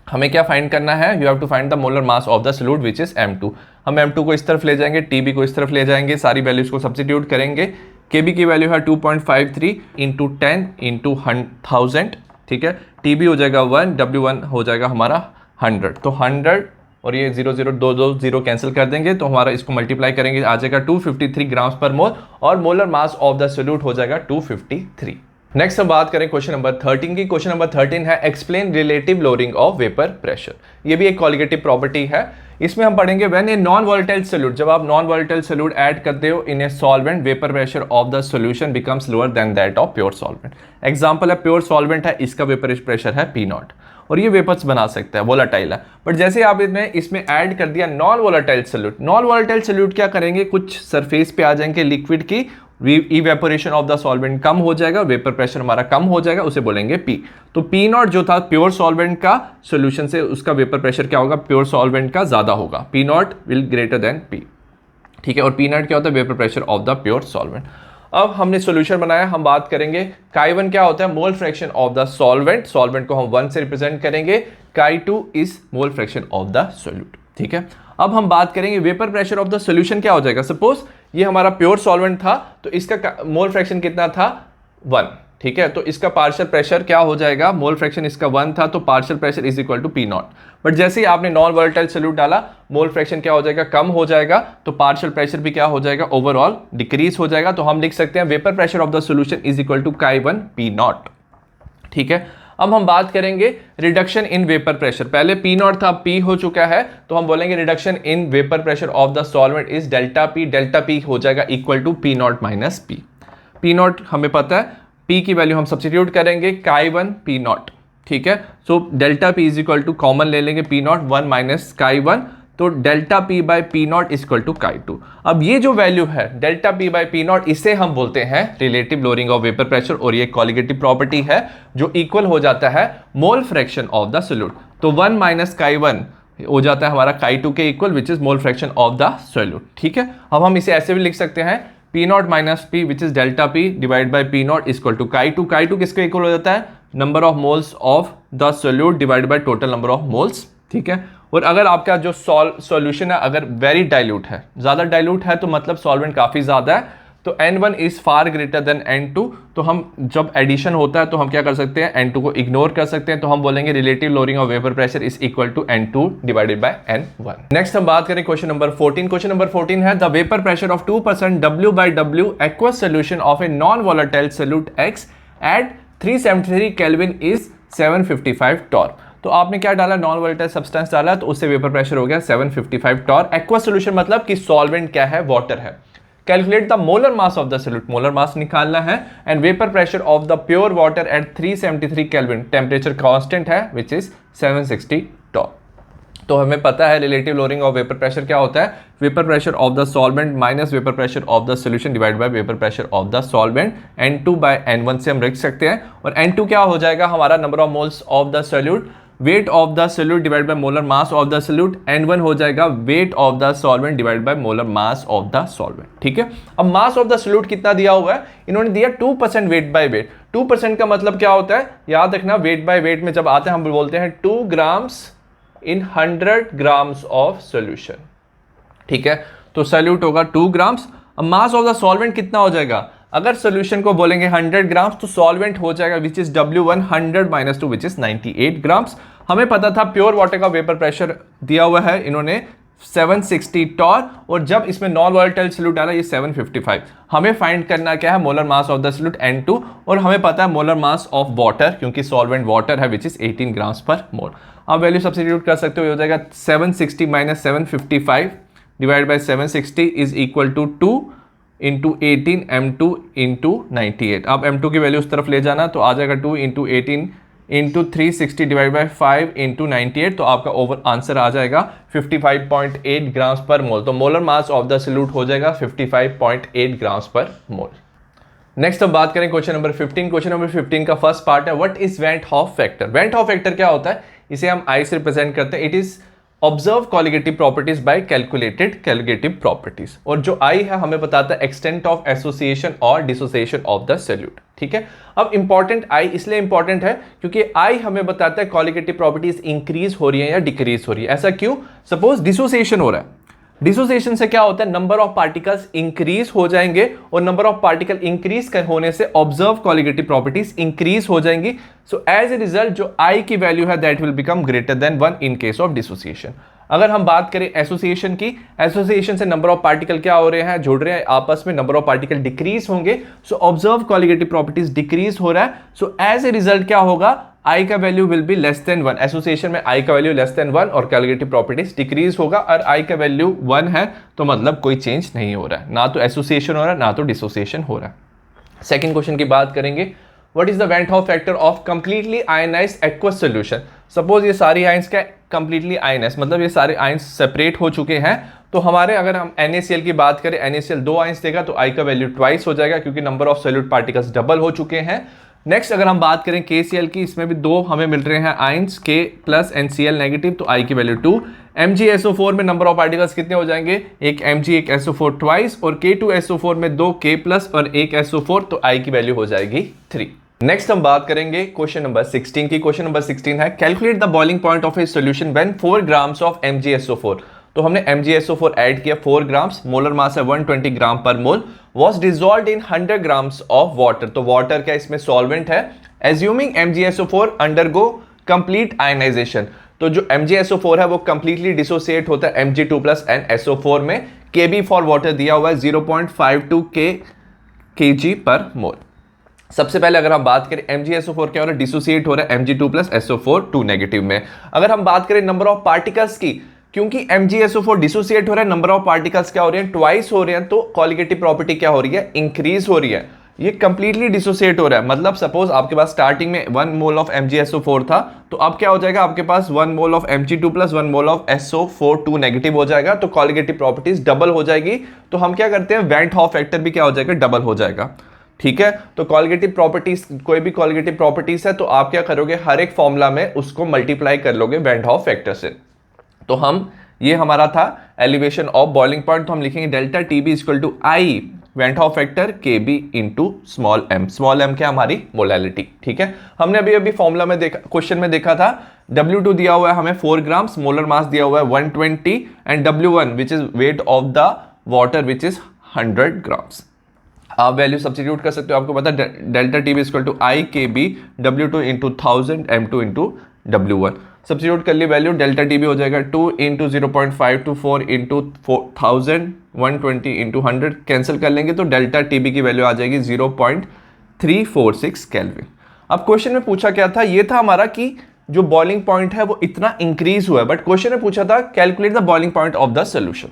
हमें क्या फाइंड करना है, you have to find the molar mass of the solute which is M2। हम M2 को इस तरफ ले जाएंगे, TB को इस तरफ ले जाएंगे, सारी वैल्यूज को सब्स्टिट्यूट करेंगे। KB की वैल्यू है 2.53 इंटू 10 इंटू 1000। ठीक है। TB हो जाएगा 1, W1 हो जाएगा हमारा 100। तो 100 और ये 0 0 2 2 0 कैंसिल कर देंगे, तो हमारा इसको मल्टीप्लाई करेंगे आ जाएगा 253 ग्राम्स पर मोल, और molar mass of the solute हो जाएगा 253। नेक्स्ट हम बात करें क्वेश्चन नंबर 13 की। क्वेश्चन नंबर 13 है explain relative lowering of vapour pressure. ये भी एक कॉलिगेटिव प्रॉपर्टी है। इसमें हम पढ़ेंगे when a non volatile solute, जब आप नॉन वोलेटाइल सोल्यूट ऐड करते हो in a solvent, vapour pressure of the solution becomes lower than that of pure solvent. Example है प्योर सॉल्वेंट है, इसका वेपर प्रेशर है P0, और ये वेपर्स बना सकता है, वोलाटाइल है। बट जैसे आप इसमें ऐड कर दिया non volatile solute, non volatile solute क्या करेंगे, कुछ सरफेस पे आ जाएंगे लिक्विड की, इवेपोरेशन ऑफ द सॉल्वेंट कम हो जाएगा, वेपर प्रेशर हमारा कम हो जाएगा, उसे बोलेंगे P। तो P0 जो था प्योर सॉल्वेंट का, सॉल्यूशन से उसका वेपर प्रेशर क्या होगा, प्योर सॉल्वेंट का ज्यादा होगा, P0 will greater than P। ठीक है। और P0 क्या होता है, vapour pressure of the pure solvent. अब हमने सॉल्यूशन बनाया, हम बात करेंगे Chi1 क्या होता है, मोल fraction of the solvent. Solvent को हम 1 से रिप्रेजेंट करेंगे, Chi2 is mole fraction of the solute. ठीक है। अब हम बात करेंगे vapour pressure of the solution क्या हो जाएगा। सपोज ये हमारा प्योर सॉल्वेंट था तो इसका मोल फ्रैक्शन कितना था 1, ठीक है। तो इसका पार्शियल प्रेशर क्या हो जाएगा, मोल फ्रैक्शन इसका 1 था तो partial pressure is equal to P naught. But जैसे ही आपने नॉन वोलेटाइल सॉल्यूट डाला मोल फ्रैक्शन क्या हो जाएगा, कम हो जाएगा, तो पार्शियल प्रेशर भी क्या हो जाएगा, ओवरऑल डिक्रीज हो जाएगा। तो हम लिख सकते हैं vapour pressure of the solution is equal to Chi1 P naught, ठीक है। अब हम बात करेंगे रिडक्शन इन वेपर प्रेशर। पहले पी नॉट था, पी हो चुका है, तो हम बोलेंगे reduction in vapour pressure of the solvent is delta P हो जाएगा equal to P naught minus P. P naught हमें पता है, पी की वैल्यू हम सब्स्टिट्यूट करेंगे Chi1 पी नॉट, ठीक है। So delta P is equal to common ले लेंगे पी नॉट 1 माइनस Chi1, तो delta P by P naught is equal to Chi2। अब ये जो वैल्यू है delta P by P naught, इसे हम बोलते हैं relative lowering of vapour pressure, और ये कॉलिगेटिव प्रॉपर्टी है जो इक्वल हो जाता है मोल फ्रैक्शन ऑफ द सॉल्यूट। तो 1 माइनस Chi1 हो जाता है हमारा Chi2 के equal which is mole fraction of the solute, ठीक है। अब हम इसे ऐसे भी लिख सकते हैं P naught minus P which is delta P divide by P naught equal to Chi2 किसके इक्वल हो जाता है, number of moles of the solute divide by total number of moles, ठीक है। और अगर आपका जो सॉल्यूशन है अगर वेरी डाइल्यूट है, ज़्यादा डाइल्यूट है, तो मतलब सॉल्वेंट काफ़ी ज़्यादा है, तो N1 is far greater than N2, तो हम जब एडिशन होता है तो हम क्या कर सकते हैं, N2 को इग्नोर कर सकते हैं। तो हम बोलेंगे relative lowering of vapour pressure is equal to N2 divided by N1। Next हम बात करें क्वेश्चन नंबर 14। क्वेश्चन नंबर 14 है the vapour pressure of 2% W/W aqueous solution of a non volatile solute X at 373 kelvin is 755 torr. तो आपने क्या डाला, non volatile substance डाला, तो उससे वेपर प्रेशर हो गया 755 टॉर। एक्वस सॉल्यूशन मतलब कि सॉल्वेंट क्या है, वाटर है। Calculate the molar mass of the solute, molar mass निकालना है, and vapour pressure of the pure water at 373 kelvin, temperature constant है विच इज 760 टॉर। तो हमें पता है relative lowering of vapour pressure क्या होता है, vapour pressure of the solvent minus vapour pressure of the solution divide by vapour pressure of the solvent, N2 by N1 से हम रख सकते हैं। और N2 क्या हो जाएगा हमारा, number of moles of the solute, wait of the solute divide by molar mass of the solute, N1 हो जाएगा wait of the solvent divide by molar mass of the solvent, ठीक है। अब मास ऑफ द सॉल्यूट कितना दिया हुआ है, इन्होंने दिया 2% वेट बाय वेट। 2% का मतलब क्या होता है, याद रखना, वेट बाय वेट में जब आते हैं हम बोलते हैं 2 grams in 100 grams of solution, ठीक है। तो सॉल्यूट होगा 2 ग्राम्स। अब मास ऑफ द सॉल्वेंट कितना हो जाएगा, अगर सॉल्यूशन को बोलेंगे 100 ग्राम्स तो सॉल्वेंट हो जाएगा which is W1 100 minus 2 which is 98 grams. हमें पता था प्योर वाटर का वेपर प्रेशर दिया हुआ है इन्होंने 760 टॉर, और जब इसमें नॉन वोलेटाइल सॉल्यूट डाला ये 755। हमें फाइंड करना क्या है, molar mass of the solute N2, और हमें पता है मोलर मास ऑफ वाटर क्योंकि सॉल्वेंट वाटर है विच इज 18 ग्राम्स पर मोल। अब वैल्यू सब्स्टिट्यूट कर सकते हो, हो जाएगा 760 minus 755 divide by 760 is equal to 2 into 18 M2 into 98। अब M2 की वैल्यू उस तरफ ले जाना तो आ जाएगा 2 into 18 into 360 divide by 5 into 98, तो आपका ओवर आंसर आ जाएगा 55.8 ग्राम्स पर मोल। तो molar mass of the solute हो जाएगा 55.8 ग्राम्स पर मोल। नेक्स्ट हम बात करें क्वेश्चन नंबर 15। क्वेश्चन नंबर 15 का फर्स्ट पार्ट है what is went Hoff factor. Went Hoff factor क्या होता है, इसे हम आई से रिप्रेजेंट करते हैं। It is observe colligative properties bye calculated colligative properties, और जो आई है हमें बताता है एक्सटेंट ऑफ एसोसिएशन और डिसोसिएशन ऑफ द सॉल्यूट, ठीक है। अब इंपॉर्टेंट आई इसलिए इंपॉर्टेंट है क्योंकि आई हमें बताता है कॉलिगेटिव प्रॉपर्टीज इंक्रीज हो रही है या डिक्रीज हो रही है। ऐसा क्यों, सपोज डिसोसिएशन हो रहा है, डिसोसिएशन से क्या होता है, नंबर ऑफ पार्टिकल्स इंक्रीज हो जाएंगे, और नंबर ऑफ पार्टिकल इंक्रीज होने से ऑब्जर्व कॉलिगेटिव प्रॉपर्टीज इंक्रीज हो जाएंगी। सो एज ए रिजल्ट जो आई की वैल्यू है that will become greater than 1 in case of dissociation. अगर हम बात करें एसोसिएशन की, एसोसिएशन से नंबर ऑफ पार्टिकल क्या हो रहे हैं, जुड़ रहे हैं आपस में, नंबर ऑफ पार्टिकल डिक्रीज होंगे। So observe colligative properties decrease हो रहा है। सो एज ए रिजल्ट क्या होगा, आई का value will be less than 1। Association में आई का वैल्यू लेस देन 1 और कॉलिगेटिव प्रॉपर्टीज डिक्रीज होगा, और आई का वैल्यू 1 है तो मतलब कोई चेंज नहीं हो रहा है, ना तो एसोसिएशन हो रहा है ना तो डिसोसिएशन हो रहा है। सेकंड क्वेश्चन की बात करेंगे, what is the went Hoff factor of completely ionised aqueous solution. Suppose ये सारी आयंस क्या कंप्लीटली आयनाइज्ड, मतलब ये सारे आयंस सेपरेट हो चुके हैं। तो हमारे अगर हम NaCl की बात करें, NaCl 2 आयंस देगा तो आई का वैल्यू ट्वाइस हो जाएगा क्योंकि number of solute particles double हो चुके हैं। नेक्स्ट अगर हम बात करें KCl की, इसमें भी 2 हमें मिल रहे हैं ions, K plus and Cl negative, तो आई की वैल्यू 2। MgSO4 में नंबर ऑफ पार्टिकल्स कितने हो जाएंगे, एक Mg एक SO4 ट्वाइस, और K2SO4 में 2 K प्लस और एक SO4, तो आई की वैल्यू हो जाएगी 3। नेक्स्ट हम बात करेंगे क्वेश्चन नंबर 16 की। क्वेश्चन नंबर 16 है calculate the boiling point of a solution when 4 grams of MgSO4। तो हमने MgSO4 ऐड किया 4 ग्राम्स, मोलर मास है 120 gram per mole, was dissolve in 100 grams of water. तो वाटर क्या इसमें सॉल्वेंट है। Assuming MgSO4 undergo complete ionization. तो जो MgSO4 है वो कंप्लीटली डिसोसिएट होता है Mg2 प्लस NSO4 में। Kb फॉर वाटर दिया हुआ है 0.52 kg पर मोल। सबसे पहले अगर हम बात करें MgSO4 क्या हो रहा है, डिसोसिएट हो रहा है Mg2 प्लस SO4 2 नेगेटिव में। अगर हम बात करें नंबर ऑफ पार्टिकल्स की, क्योंकि MgSO4 डिसोसिएट हो रहा है, नंबर ऑफ पार्टिकल्स क्या हो रहे हैं, ट्वाइस हो रहे हैं, तो कॉलिगेटिव प्रॉपर्टी क्या हो रही है, इंक्रीज हो रही है। ये कंप्लीटली डिसोसिएट हो रहा है, मतलब सपोज आपके पास स्टार्टिंग में 1 मोल ऑफ MgSO4 था, तो अब क्या हो जाएगा, आपके पास 1 mole of Mg2 plus 1 mole of SO4 2 negative हो जाएगा, तो कॉलिगेटिव प्रॉपर्टीज डबल हो जाएगी। तो हम क्या करते हैं, वेंट हॉफ फैक्टर भी क्या हो जाएगा, डबल हो जाएगा। ठीक है, तो कॉलिगेटिव प्रॉपर्टीज, कोई भी कॉलिगेटिव प्रॉपर्टीज है तो आप क्या करोगे, हर एक फॉर्मूला में उसको मल्टीप्लाई कर लोगे वेंट हॉफ फैक्टर से। तो हम, ये हमारा था एलिवेशन ऑफ बॉइलिंग पॉइंट, तो हम लिखेंगे delta TB equal to I van't Hoff factor KB into small m। Small m क्या, हमारी मोलैलिटी। ठीक है, हमने अभी फॉर्मूला में देखा, क्वेश्चन में देखा था W2 दिया हुआ है हमें 4 ग्राम्स, मोलर मास दिया हुआ है 120 and W1 which is weight of the water which is 100 grams. आप वैल्यू सब्स्टिट्यूट कर सकते हो, आपको पता है delta TB equal to I KB W2 into 1000 M2 into W1। Substitute कर ली वैल्यू, डेल्टा TB हो जाएगा 2 इंटू 0.524 इंटू 1000 120 इंटू 100, कैंसिल कर लेंगे तो डेल्टा TB की वैल्यू आ जाएगी 0.346 केल्विन। अब क्वेश्चन में पूछा क्या था, ये था हमारा कि जो बॉइलिंग पॉइंट है वो इतना इंक्रीज हुआ है, बट क्वेश्चन में पूछा था calculate the boiling point of the solution.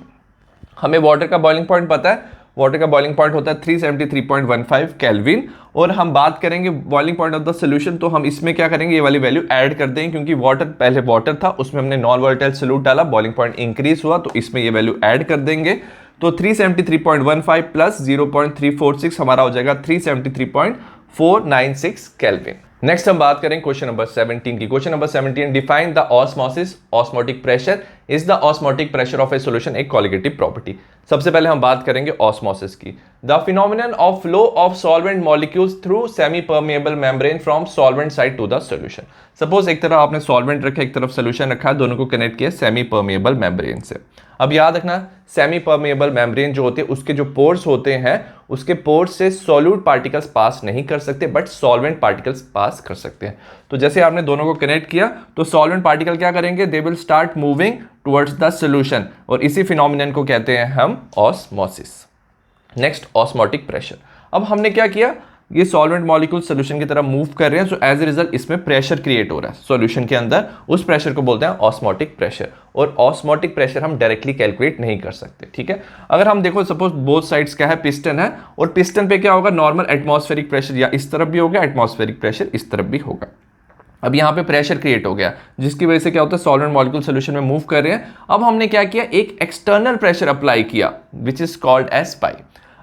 हमें वाटर का बॉइलिंग पॉइंट पता है, वाटर का बॉइलिंग पॉइंट होता है 373.15 केल्विन, और हम बात करेंगे boiling point of the solution, तो हम इसमें क्या करेंगे, ये वाली वैल्यू ऐड कर देंगे, क्योंकि वाटर पहले वाटर था, उसमें हमने नॉन वोलेटाइल सोल्यूट डाला, बॉइलिंग पॉइंट इंक्रीज हुआ, तो इसमें ये वैल्यू ऐड कर देंगे। तो 373.15 प्लस 0.346 हमारा हो जाएगा 373.496 केल्विन। नेक्स्ट हम बात करें क्वेश्चन नंबर 17 की। Question number 17, define the osmosis. Osmotic pressure is the osmotic pressure of a solution, एक कॉलिगेटिव प्रॉपर्टी। सबसे पहले हम बात करेंगे ऑस्मोसिस की। The phenomenon of flow of solvent molecules through semi permeable membrane from solvent side to the solution. Suppose एक तरफ आपने सॉल्वेंट रखा, एक तरफ सोल्यूशन रखा, दोनों को कनेक्ट किया सेमी परमेएबल मेम्ब्रेन से। अब याद रखना, सेमी परमेएबल मेम्ब्रेन जो होते हैं उसके जो पोर्स होते हैं, उसके पोर्स से सॉल्यूट पार्टिकल्स पास नहीं कर सकते, बट सॉल्वेंट पार्टिकल्स पास कर सकते हैं। तो जैसे आपने दोनों को कनेक्ट किया तो सॉल्वेंट पार्टिकल क्या करेंगे, they will start moving towards the solution, और इसी फिनोमिनन को कहते हैं हम ऑस्मोसिस। Next, osmotic pressure. अब हमने क्या किया, ये सॉल्वेंट मॉलिक्यूल सॉल्यूशन की तरफ मूव कर रहे हैं, सो एज ए रिजल्ट इसमें प्रेशर क्रिएट हो रहा है सॉल्यूशन के अंदर, उस प्रेशर को बोलते हैं ऑस्मोटिक प्रेशर। और ऑस्मोटिक प्रेशर हम डायरेक्टली कैलकुलेट नहीं कर सकते। ठीक है, अगर हम देखो सपोज बोथ साइड्स क्या है, पिस्टन है, और पिस्टन पे क्या होगा, नॉर्मल एटमॉस्फेरिक प्रेशर या इस तरफ भी होगा, एटमॉस्फेरिक प्रेशर इस तरफ भी होगा। अब यहाँ पे प्रेशर क्रिएट हो गया, जिसकी वजह से क्या होता है, सॉल्वेंट मॉलिक्यूल सॉल्यूशन में मूव कर रहे हैं। अब हमने क्या किया, एक एक्सटर्नल प्रेशर अप्लाई किया विच इज कॉल्ड एज पाई।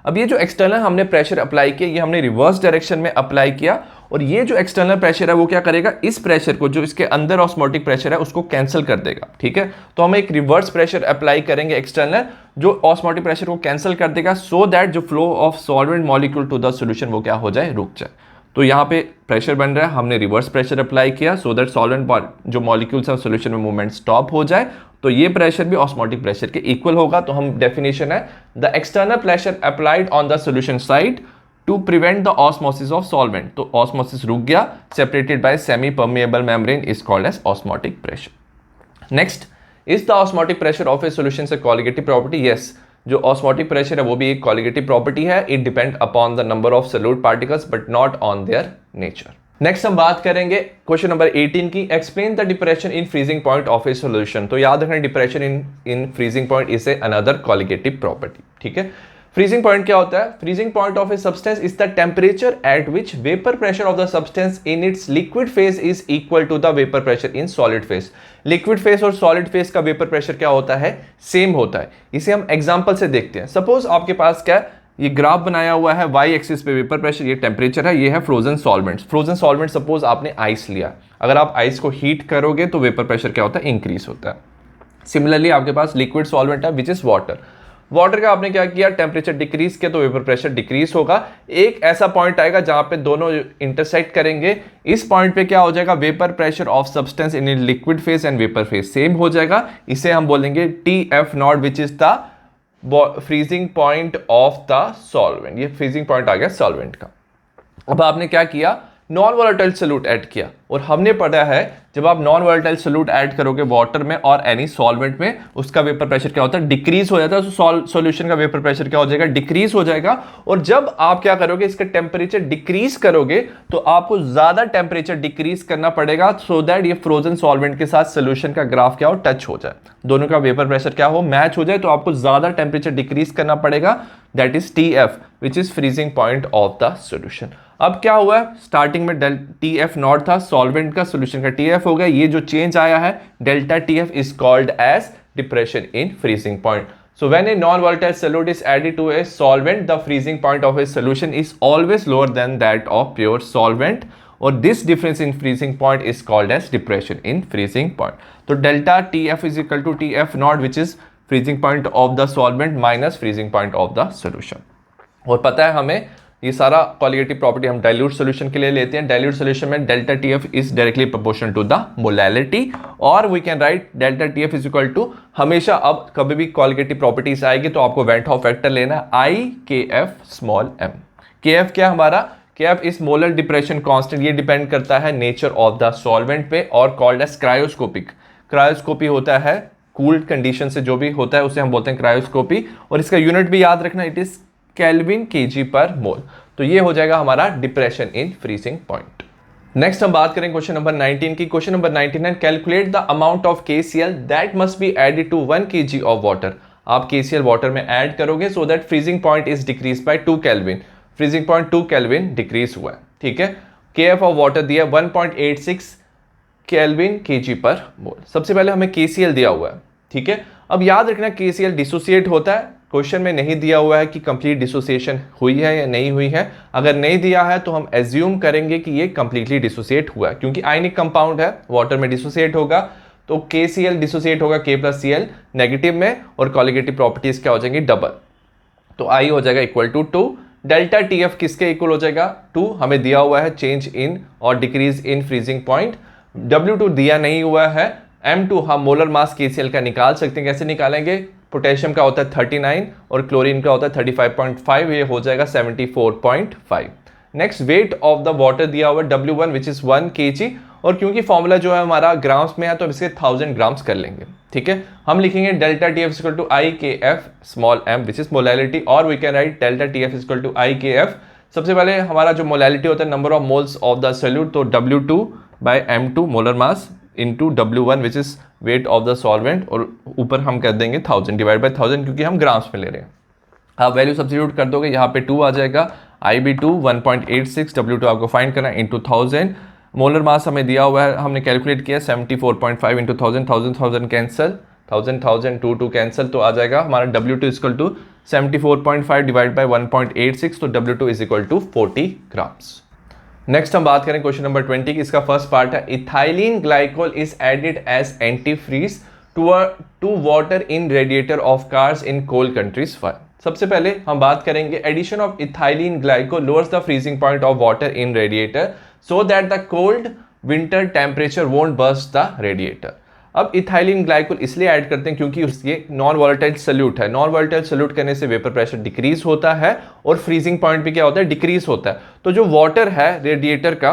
अब ये जो एक्सटर्नल हमने प्रेशर अप्लाई किया, ये हमने रिवर्स डायरेक्शन में अप्लाई किया, और ये जो एक्सटर्नल प्रेशर है वो क्या करेगा, इस प्रेशर को, जो इसके अंदर ऑस्मोटिक प्रेशर है, उसको कैंसिल कर देगा। ठीक है, तो हम एक रिवर्स प्रेशर अप्लाई करेंगे एक्सटर्नल, जो ऑस्मोटिक प्रेशर को कैंसिल कर देगा, सो दैट जो flow of solvent molecule to the solution वो क्या हो जाए, रुक जाए। तो यहाँ पे प्रेशर बन रहा है, हमने रिवर्स प्रेशर अप्लाई किया सो दैट सॉल्वेंट जो मॉलिक्यूल्स है सॉल्यूशन में मूवमेंट स्टॉप हो जाए, तो ये प्रेशर भी ऑस्मोटिक प्रेशर के इक्वल होगा। तो हम डेफिनेशन है, the external pressure applied on the solution side to prevent the osmosis of solvent. तो ऑस्मोसिस रुक गया, separated by semi permeable membrane is called as osmotic pressure. Next, is the osmotic pressure of a solution से colligative property? Yes, जो osmotic pressure है वो भी एक colligative property है। It depend upon the number of solute particles but not on their nature. Next हम बात करेंगे क्वेश्चन नंबर 18 की। Explain the depression in freezing point of a solution. तो याद रखना, depression in freezing point is a another colligative property. ठीक है, freezing point क्या होता है? Freezing point of a substance is the temperature at which vapour pressure of the substance in its liquid phase is equal to the vapour pressure in solid phase. Liquid phase और solid phase का vapour pressure क्या होता है? Same होता है। इसे हम example से देखते हैं। सपोज आपके पास क्या, ये ग्राफ बनाया हुआ है, वाई एक्सिस पे वेपर प्रेशर, ये टेम्परेचर है, ये है frozen solvents. Frozen solvent suppose आपने आइस लिया, अगर आप आइस को हीट करोगे तो वेपर प्रेशर क्या होता है? इंक्रीज होता है। सिमिलरली आपके पास लिक्विड सॉल्वेंट है विच इज वाटर। वाटर का आपने क्या किया, टेम्परेचर डिक्रीज किया तो वेपर प्रेशर डिक्रीज होगा। एक ऐसा पॉइंट आएगा जहां पे दोनों इंटरसेक्ट करेंगे, इस पॉइंट पे क्या हो जाएगा, vapour pressure of substance in liquid phase and vapour phase same हो जाएगा। इसे हम बोलेंगे TF0 which is the freezing point of the solvent. ये फ्रीजिंग पॉइंट आ गया सॉल्वेंट का। अब आपने क्या किया, नॉन वोलेटाइल सोल्यूट ऐड किया, और हमने पढ़ा है जब आप नॉन वोलेटाइल सोल्यूट ऐड करोगे वाटर में और एनी सॉल्वेंट में, उसका वेपर प्रेशर क्या होता है, डिक्रीज हो जाता है। तो सॉल्यूशन का वेपर प्रेशर क्या हो जाएगा, डिक्रीज हो जाएगा। और जब आप क्या करोगे, इसका टेम्परेचर डिक्रीज करोगे तो आपको ज्यादा टेम्परेचर डिक्रीज करना पड़ेगा, सो दैट ये फ्रोजन सॉल्वेंट के साथ सोल्यूशन का ग्राफ क्या हो, टच हो जाए, दोनों का वेपर प्रेशर क्या हो, मैच हो जाए। तो आपको ज्यादा टेम्परेचर डिक्रीज करना पड़ेगा, that is TF which is freezing point of the solution. अब क्या हुआ, स्टार्टिंग में TF0 था सॉल्वेंट का, सोल्यूशन का TF हो गया। ये जो चेंज आया है delta TF is called as depression in freezing point. So when a non-volatile solute is added to a solvent, the freezing point of a solution is always lower than that of pure solvent, or this difference in freezing point is called as depression in freezing point. So delta TF is equal to TF0 which is freezing point of the solvent minus freezing point of the solution. और पता है हमें ये सारा colligative property हम dilute solution के लिए लेते हैं। डाइल्यूट सॉल्यूशन में delta TF is directly proportional to the molality, और we can write delta TF is equal to, हमेशा अब कभी भी कॉलिगेटिव प्रॉपर्टीज आएगी तो आपको वेंट हाफ फैक्टर लेना IKF स्मॉल m। KF क्या हमारा, KF is molar depression constant, ये डिपेंड करता है नेचर ऑफ द सॉल्वेंट पे, और कॉल्ड एज क्रायोस्कोपिक। क्रायोस्कोपी होता है कूल्ड कंडीशन से जो भी होता है उसे हम बोलते हैं क्रायोस्कोपी, और इसका यूनिट भी याद रखना, it is kelvin kg per मोल। तो ये हो जाएगा हमारा depression in freezing point. Next हम बात करें क्वेश्चन नंबर 19 की। क्वेश्चन नंबर 19 है, calculate the amount of KCl that must be added to 1 kg of water. आप KCl वाटर में ऐड करोगे so that freezing point is decrease by 2 kelvin. Freezing point 2 kelvin decrease हुआ है, ठीक है। KF of water दिया 1.86 kelvin kg per मोल। सबसे पहले हमें KCl दिया हुआ है, ठीक है। अब याद रखना KCl डिसोसिएट होता है, क्वेश्चन में नहीं दिया हुआ है कि कंप्लीट डिसोसिएशन हुई है या नहीं हुई है। अगर नहीं दिया है तो हम एज्यूम करेंगे कि ये कंप्लीटली डिसोसिएट हुआ है, क्योंकि आयनिक कंपाउंड है, वाटर में डिसोसिएट होगा तो KCl डिसोसिएट होगा K+Cl नेगेटिव में, और कॉलिगेटिव प्रॉपर्टीज क्या हो जाएंगी, डबल। तो I हो जाएगा इक्वल टू 2। डेल्टा TF किसके इक्वल हो जाएगा, 2 हमें दिया हुआ है चेंज इन और decrease in freezing point. W2 दिया नहीं हुआ है। M2 हम मोलर मास KCl का निकाल सकते हैं, कैसे निकालेंगे, पोटेशियम का होता है 39 और क्लोरीन का होता है 35.5, ये हो जाएगा 74.5। Next wait of the water दिया हुआ है W1 विच इज 1 kg, और क्योंकि फॉर्मूला जो है हमारा ग्राम्स में है तो हम इसे 1000 ग्राम्स कर लेंगे, ठीक है। हम लिखेंगे delta TF equal to IKF small m which is molality, और we can write delta TF equal to IKF। सबसे पहले हमारा जो मोलैलिटी होता है number of moles of the solute, तो W2 by M2 molar mass into W1 which is weight of the solvent, और ऊपर हम कर देंगे 1000 डिवाइड बाय 1000 क्योंकि हम ग्राम्स में ले रहे हैं। आप वैल्यू सब्स्टिट्यूट कर दोगे, यहाँ पे 2 आ जाएगा, IB2 1.86, W2 आपको फाइंड करना है इंटू 1000। मोलर मास हमें दिया हुआ है, हमने कैलकुलेट किया 74.5 इंटू 1000 कैंसिल, 1000 2 कैंसिल, तो आ जाएगा हमारा W2 equal to 74.5 divide by 1.86, तो W2 is equal to 40 grams. Next हम बात करें क्वेश्चन नंबर 20 की। इसका फर्स्ट पार्ट है, ethylene glycol is added as antifreeze to water in radiator of cars in cold countries. सबसे पहले हम बात करेंगे addition of ethylene glycol lowers the freezing point of water in radiator so that the cold winter temperature won't burst the radiator. अब ethylene glycol इसलिए add करते हैं क्योंकि ये नॉन वोलेटाइल सोल्यूट है। नॉन वोलेटाइल सोल्यूट करने से vapour pressure decrease होता है और फ्रीजिंग पॉइंट भी क्या होता है, डिक्रीज होता है। तो जो वाटर है रेडिएटर का,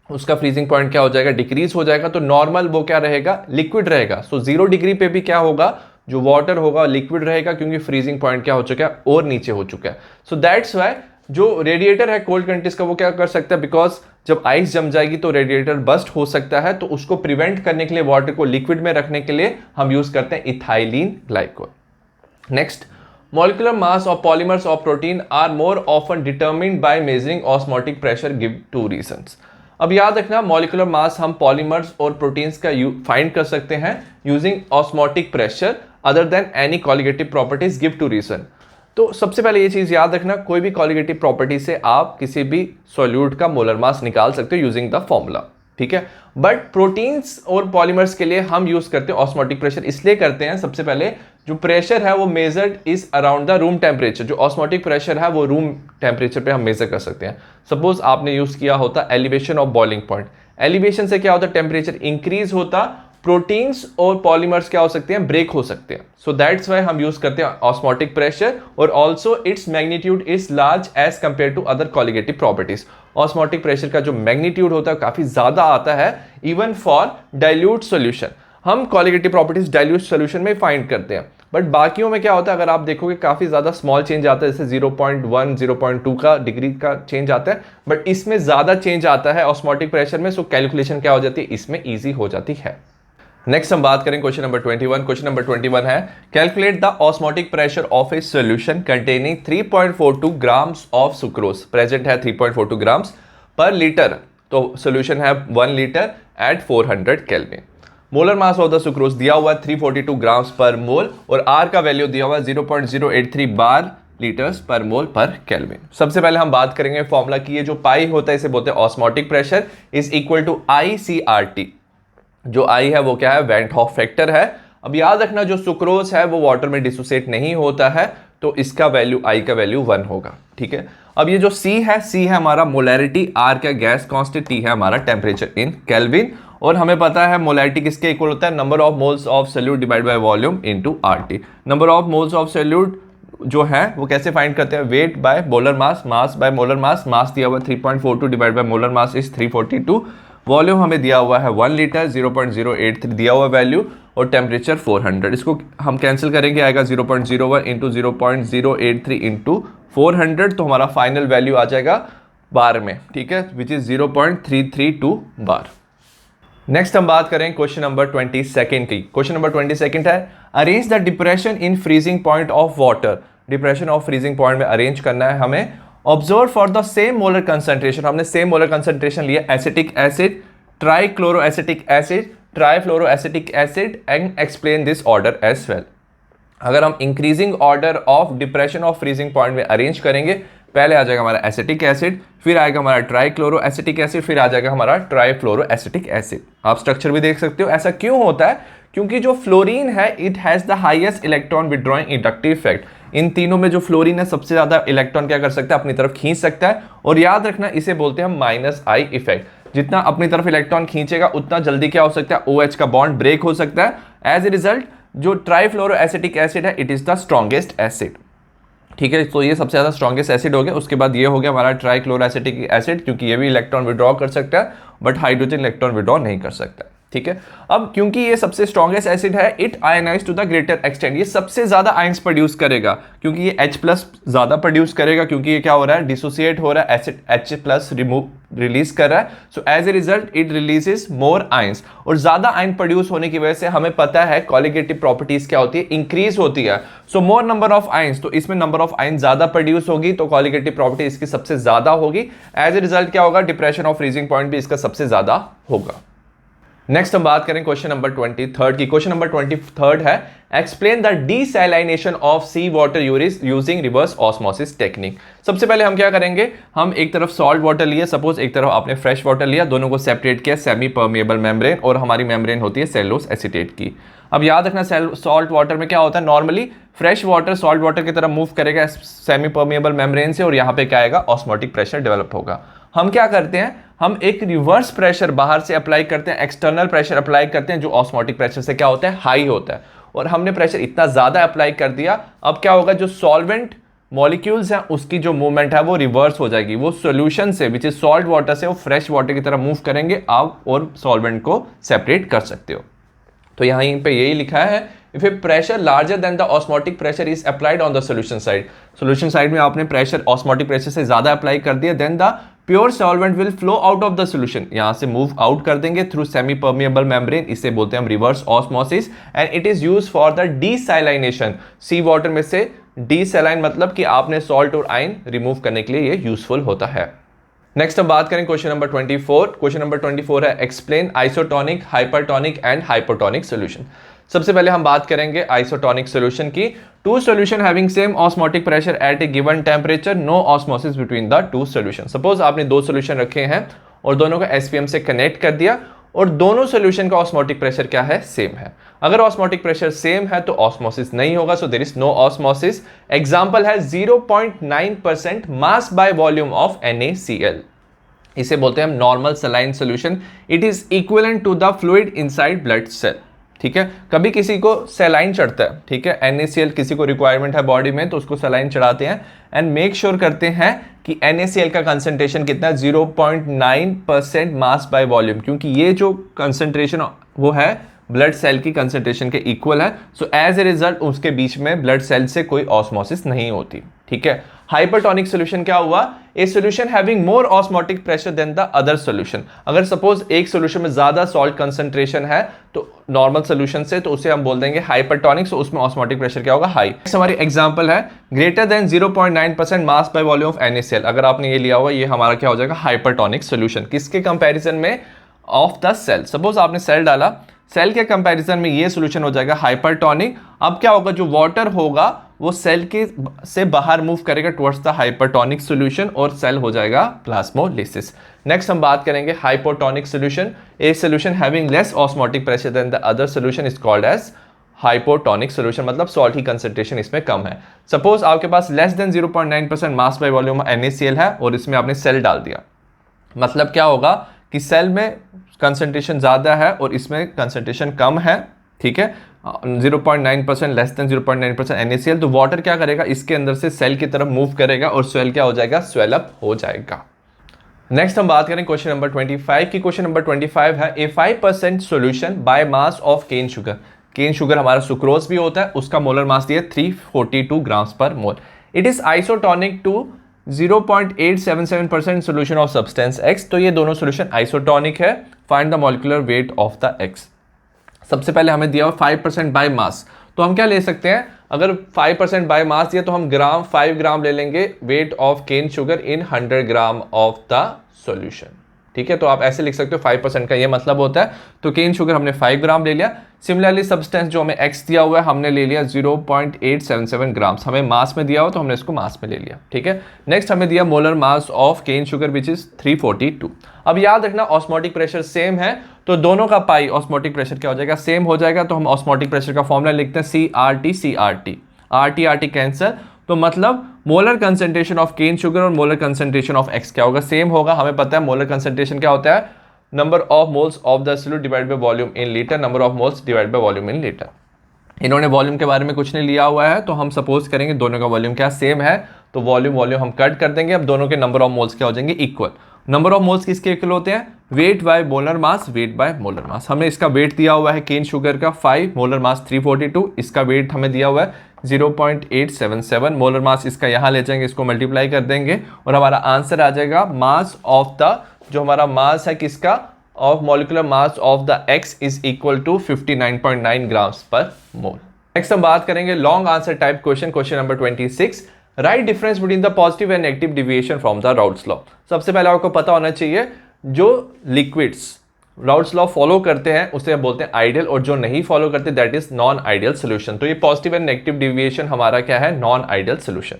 उसका फ्रीजिंग पॉइंट क्या हो जाएगा, डिक्रीज हो जाएगा। तो नॉर्मल वो क्या रहेगा, लिक्विड रहेगा। सो 0 डिग्री पे भी क्या होगा, जो वाटर होगा लिक्विड रहेगा, क्योंकि फ्रीजिंग पॉइंट क्या हो चुका है, और नीचे हो चुका है। सो दैट्स वाई जो रेडिएटर है कोल्ड कंट्रीज का वो क्या कर सकता है, बिकॉज जब आइस जम जाएगी तो रेडिएटर बस्ट हो सकता है, तो उसको प्रिवेंट करने के लिए, वाटर को लिक्विड में रखने के लिए हम यूज करते हैं ethylene glycol. Next, molecular mass of polymers of protein are more often determined by measuring osmotic pressure give two reasons। अब याद रखना, मॉलिकुलर मास हम पॉलीमर्स और प्रोटीन्स का फाइंड कर सकते हैं using osmotic pressure other than any colligative properties give to reason. तो सबसे पहले ये चीज याद रखना, कोई भी कॉलिगेटिव प्रॉपर्टी से आप किसी भी सॉल्यूट का मोलर मास निकाल सकते हो यूजिंग द फॉर्मूला, ठीक है। बट प्रोटीन्स और पॉलीमर्स के लिए हम यूज करते हैं ऑस्मोटिक प्रेशर, इसलिए करते हैं सबसे पहले जो प्रेशर है वो measured is around the room temperature. जो ऑस्मोटिक प्रेशर है वो रूम टेम्परेचर पे हम मेजर कर सकते हैं। सपोज आपने यूज किया होता elevation of boiling point. Elevation से क्या होता है, टेम्परेचर इंक्रीज होता, प्रोटीन्स और पॉलीमर्स क्या हो सकते हैं, ब्रेक हो सकते हैं। सो दैट्स वाई हम यूज करते हैं ऑस्मोटिक प्रेशर, और also its magnitude is large as compare to other colligative properties. Osmotic pressure का जो मैग्नीट्यूड होता है काफी ज्यादा आता है इवन फॉर डाइल्यूट सोल्यूशन। हम कॉलिगेटिव प्रॉपर्टीज डाइल्यूट सोल्यूशन में फाइंड करते हैं, बट बाकियों में क्या होता है, अगर आप देखोगे काफी ज्यादा स्मॉल चेंज आता है, जैसे 0.1 0.2 का डिग्री का चेंज आता है, बट इसमें ज्यादा चेंज आता है ऑस्मोटिक प्रेशर में। सो कैलकुलेशन क्या हो जाती है, इसमें ईजी हो जाती है। नेक्स्ट हम बात करें क्वेश्चन नंबर 21। क्वेश्चन नंबर 21 है calculate the osmotic pressure of a solution containing 3.42 grams of sucrose. Present है 3.42 ग्राम्स पर लीटर, तो सॉल्यूशन है 1 litre at 400 kelvin. Molar mass of the sucrose दिया हुआ है 342 ग्राम्स पर मोल, और आर का वैल्यू दिया हुआ है 0.083 बार लीटर्स पर मोल पर केल्विन। सबसे पहले हम बात करेंगे फॉर्मूला की। ये जो पाई होता है इसे बोलते हैं osmotic pressure is equal to ICRT। जो आई है वो क्या है, वैन हॉफ फैक्टर है। अब याद रखना जो सुक्रोज है वो वाटर में डिसोसिएट नहीं होता है, तो इसका वैल्यू आई का वैल्यू 1 होगा। ठीक है, अब ये जो सी है हमारा मोलैरिटी, आर का गैस कांस्टेंट, टी है हमारा टेम्परेचर इन केल्विन, और हमें पता है मोलैरिटी किसके इक्वल होता है, number of moles of solute divide by volume into RT। Number of moles of solute जो है वो कैसे फाइंड करते हैं, weight by molar mass, mass by molar mass. Mass दिया हुआ 3.42 divide by molar mass is 342। Volume हमें दिया हुआ है 1 लीटर, 0.083 दिया हुआ वैल्यू, और टेम्परेचर 400। इसको हम कैंसिल करेंगे, आएगा 0.01 इंटू 0.083 इंटू 400, तो हमारा फाइनल वैल्यू आ जाएगा बार में। ठीक है, विच इज 0.332 बार। नेक्स्ट हम बात करें क्वेश्चन नंबर 22 की। क्वेश्चन नंबर 22 है arrange the depression in freezing point of water. Depression of freezing point में अरेंज करना है हमें। Observe for the same molar concentration, हमने सेम मोलर कंसंट्रेशन लिया, acetic acid, trichloroacetic acid, trifluoroacetic acid, and explain this order as well. अगर हम increasing order of depression of freezing point में arrange करेंगे, पहले आ जाएगा हमारा acetic acid, फिर आएगा हमारा ट्राइक्लोरो एसिटिक एसिड, फिर आ जाएगा हमारा ट्राइफ्लोरो एसिटिक एसिड। आप स्ट्रक्चर भी देख सकते हो। ऐसा क्यों होता है, क्योंकि जो फ्लोरीन है it has the highest electron withdrawing inductive effect. इन तीनों में जो फ्लोरीन है सबसे ज्यादा इलेक्ट्रॉन क्या कर सकता है, अपनी तरफ खींच सकता है, और याद रखना इसे बोलते हैं -I इफेक्ट। जितना अपनी तरफ इलेक्ट्रॉन खींचेगा उतना जल्दी क्या हो सकता है, OH का बॉन्ड ब्रेक हो सकता है। एज ए रिजल्ट जो ट्राइफ्लोरो एसिटिक एसिड है it is the strongest acid. ठीक है, तो ये सबसे ज्यादा स्ट्रॉन्गेस्ट एसिड हो गया। उसके बाद ये हो गया हमारा ट्राइक्लोरो एसिटिक एसिड, क्योंकि ये भी इलेक्ट्रॉन विड्रॉ कर सकता है बट हाइड्रोजन इलेक्ट्रॉन विड्रॉ नहीं कर सकता। ठीक है, अब क्योंकि ये सबसे स्ट्रॉन्गेस्ट एसिड है, it ionise to the greater extent, ये सबसे ज्यादा आयंस प्रोड्यूस करेगा, क्योंकि ये H+ ज्यादा प्रोड्यूस करेगा, क्योंकि ये क्या हो रहा है, डिसोसिएट हो रहा है, एसिड H+ रिलीज कर रहा है। So as a result it releases more ions, और ज्यादा आयन प्रोड्यूस होने की वजह से हमें पता है कॉलिगेटिव प्रॉपर्टीज क्या होती है, इंक्रीज होती है। सो मोर नंबर ऑफ आयंस, तो इसमें नंबर ऑफ आयन ज्यादा प्रोड्यूस होगी, तो कॉलिगेटिव प्रॉपर्टी इसकी सबसे ज्यादा होगी। एज ए रिजल्ट क्या होगा, डिप्रेशन ऑफ फ्रीजिंग पॉइंट भी इसका सबसे ज्यादा होगा। नेक्स्ट हम बात करें क्वेश्चन नंबर 23 की। क्वेश्चन नंबर 23 है explain the desalination of sea water using reverse osmosis technique. सबसे पहले हम क्या करेंगे, हम एक तरफ सॉल्ट वाटर लिए, सपोज एक तरफ आपने फ्रेश वाटर लिया, दोनों को सेपरेट किया सेमी परमिएबल मेम्ब्रेन, और हमारी मेम्ब्रेन होती है सेलुलोज एसीटेट की। अब याद रखना सॉल्ट वाटर में क्या होता है, normally fresh water salt water की तरह मूव करेगा सेमी परमिएबल मेम्ब्रेन से, और यहाँ पे क्या आएगा, ऑस्मोटिक प्रेशर डेवलप होगा। हम क्या करते हैं, हम एक रिवर्स प्रेशर बाहर से अप्लाई करते हैं, एक्सटर्नल प्रेशर अप्लाई करते हैं, जो ऑस्मोटिक प्रेशर से क्या होता है, हाई होता है। और हमने प्रेशर इतना ज्यादा अप्लाई कर दिया, अब क्या होगा, जो सॉल्वेंट मॉलिक्यूल्स हैं उसकी जो मूवमेंट है वो रिवर्स हो जाएगी। वो सॉल्यूशन से विच इज सॉल्ट वाटर से वो फ्रेश वाटर की तरह मूव करेंगे आप, और सॉल्वेंट को सेपरेट कर सकते हो। तो यहाँ पे यही लिखा है, if A pressure larger than the osmotic pressure is applied on the solution side, solution side में आपने प्रेशर ऑस्मोटिक प्रेशर से ज्यादा अप्लाई कर दिया, then the pure solvent will flow out of the solution, यहां से मूव आउट कर देंगे थ्रू सेमी परमिएबल मेम्ब्रेन, इसे बोलते हैं हम reverse osmosis, and it is used for the desalination. Sea water में से डीसैलाइन मतलब कि आपने सॉल्ट और आयन रिमूव करने के लिए ये यूजफुल होता है। नेक्स्ट हम बात करें क्वेश्चन नंबर 24। क्वेश्चन नंबर 24 है explain isotonic, hypertonic and hypotonic solution. सबसे पहले हम बात करेंगे आइसोटोनिक सॉल्यूशन की। Two solution having same osmotic pressure at a given temperature, no osmosis between the two solution. Suppose आपने दो सॉल्यूशन रखे हैं और दोनों को SPM से कनेक्ट कर दिया, और दोनों सोल्यूशन का ऑस्मोटिक प्रेशर क्या है, सेम है। अगर ऑस्मोटिक प्रेशर सेम है तो ऑस्मोसिस नहीं होगा, so there is no osmosis. Example है 0.9% mass by volume of NaCl। इसे बोलते हैं हम normal saline solution. It is equivalent to the fluid inside blood cell. ठीक है, कभी किसी को सलाइन चढ़ता है, ठीक है, NaCl किसी को रिक्वायरमेंट है बॉडी में तो उसको सलाइन चढ़ाते हैं एंड मेक श्योर करते हैं कि NaCl का कंसंट्रेशन कितना है, 0.9% मास बाय वॉल्यूम, क्योंकि ये जो कंसंट्रेशन वो है ब्लड सेल की कंसंट्रेशन के इक्वल है। सो एज ए रिजल्ट उसके बीच में ब्लड सेल से कोई ऑस्मोसिस नहीं होती। ठीक है, हाइपरटोनिक सॉल्यूशन क्या हुआ, a solution having more osmotic pressure than the other solution. अगर सपोज एक सॉल्यूशन में ज्यादा सॉल्ट कंसंट्रेशन है तो नॉर्मल सॉल्यूशन से, तो उसे हम बोल देंगे हाइपरटोनिक, सो उसमें ऑस्मोटिक प्रेशर क्या होगा, हाई। हमारी एग्जांपल है greater than 0.9% mass by volume of NaCl। अगर आपने ये लिया हुआ, ये हमारा क्या हो जाएगा, हाइपरटोनिक सॉल्यूशन। किसके कंपैरिजन में, ऑफ द सेल। सपोज आपने सेल डाला, सेल के कंपैरिजन में ये सॉल्यूशन हो जाएगा हाइपरटोनिक। अब क्या होगा, जो वाटर होगा वो सेल के से बाहर मूव करेगा टुवर्ड्स द हाइपरटोनिक सॉल्यूशन और सेल हो जाएगा प्लाज्मोलिसिस। नेक्स्ट हम बात करेंगे hypotonic solution. A solution having less osmotic pressure than the other solution is called as hypotonic solution, मतलब सॉल्ट की कंसंट्रेशन इसमें कम है। सपोज आपके पास less than 0.9% mass by volume NaCl है और इसमें आपने सेल डाल दिया, मतलब क्या होगा कि सेल में कंसंट्रेशन ज्यादा है और इसमें कंसंट्रेशन कम है। ठीक है, 0.9% लेस देन 0.9% NaCl, तो वाटर क्या करेगा, इसके अंदर से सेल की तरफ मूव करेगा और सेल क्या हो जाएगा, स्वेल अप हो जाएगा। नेक्स्ट हम बात करें क्वेश्चन नंबर 25 की। क्वेश्चन नंबर 25 है a 5% solution by mass of cane sugar. Cane sugar हमारा सुक्रोज भी होता है, उसका मोलर मास दिया 342 grams per mole. It is isotonic to 0.877% solution of substance X। तो ये दोनों सोल्यूशन आइसोटोनिक है। Find the molecular weight of the X। सबसे पहले हमें दिया हुआ 5% बाय मास, तो हम क्या ले सकते हैं, अगर 5% बाय मास दिया तो हम ग्राम 5 ग्राम ले लेंगे weight of cane sugar in 100 gram of the solution. ठीक है, तो आप ऐसे लिख सकते हो 5% का ये मतलब होता है। तो केन शुगर हमने 5 ग्राम ले लिया। सिमिलरली सब्सटेंस जो हमें X दिया हुआ है हमने ले लिया 0.877 ग्राम्स। हमें मास में दिया हो तो हमने इसको मास में ले लिया। ठीक है, नेक्स्ट हमें दिया molar mass of cane sugar which is 342। अब याद रखना ऑस्मोटिक प्रेशर सेम है तो दोनों का पाई ऑस्मोटिक प्रेशर क्या हो जाएगा, सेम हो जाएगा। तो हम ऑस्मोटिक प्रेशर का फॉर्मूला लिखते हैं CRT RT कैंसर, तो मतलब molar concentration of cane sugar और मोलर कंसंट्रेशन ऑफ X क्या होगा, सेम होगा। हमें पता है मोलर कंसंट्रेशन क्या होता है, number of moles of the solute divide by volume in litre, number of moles divide by volume in litre. इन्होंने वॉल्यूम के बारे में कुछ नहीं लिया हुआ है, तो हम सपोज करेंगे दोनों का वॉल्यूम क्या सेम है, तो वॉल्यूम हम कट कर देंगे। अब दोनों के नंबर ऑफ मोल्स क्या हो जाएंगे, इक्वल। नंबर ऑफ मोल्स किसके इक्वल होते हैं, weight by molar mass, wait by molar मास। हमें इसका वेट दिया हुआ है केन शुगर का 5, मोलर मास 342, इसका वेट हमें दिया हुआ है 0.877, मोलर मास इसका यहाँ ले जाएंगे, इसको मल्टीप्लाई कर देंगे और हमारा आंसर आ जाएगा मास ऑफ द, जो हमारा मास है किसका, of molecular mass of the X is equal to 59.9 grams per mole. Next हम बात करेंगे long answer type question, question number 26। Write difference between the positive and negative deviation from the Raoult's law. सबसे पहले आपको पता होना चाहिए जो लिक्विड्स राउल्ट्स लॉ फॉलो करते हैं उसे हम बोलते हैं आइडियल, और जो नहीं फॉलो करते that is non ideal solution. तो ये पॉजिटिव एंड नेगेटिव डिविएशन हमारा क्या है, नॉन आइडियल सोल्यूशन।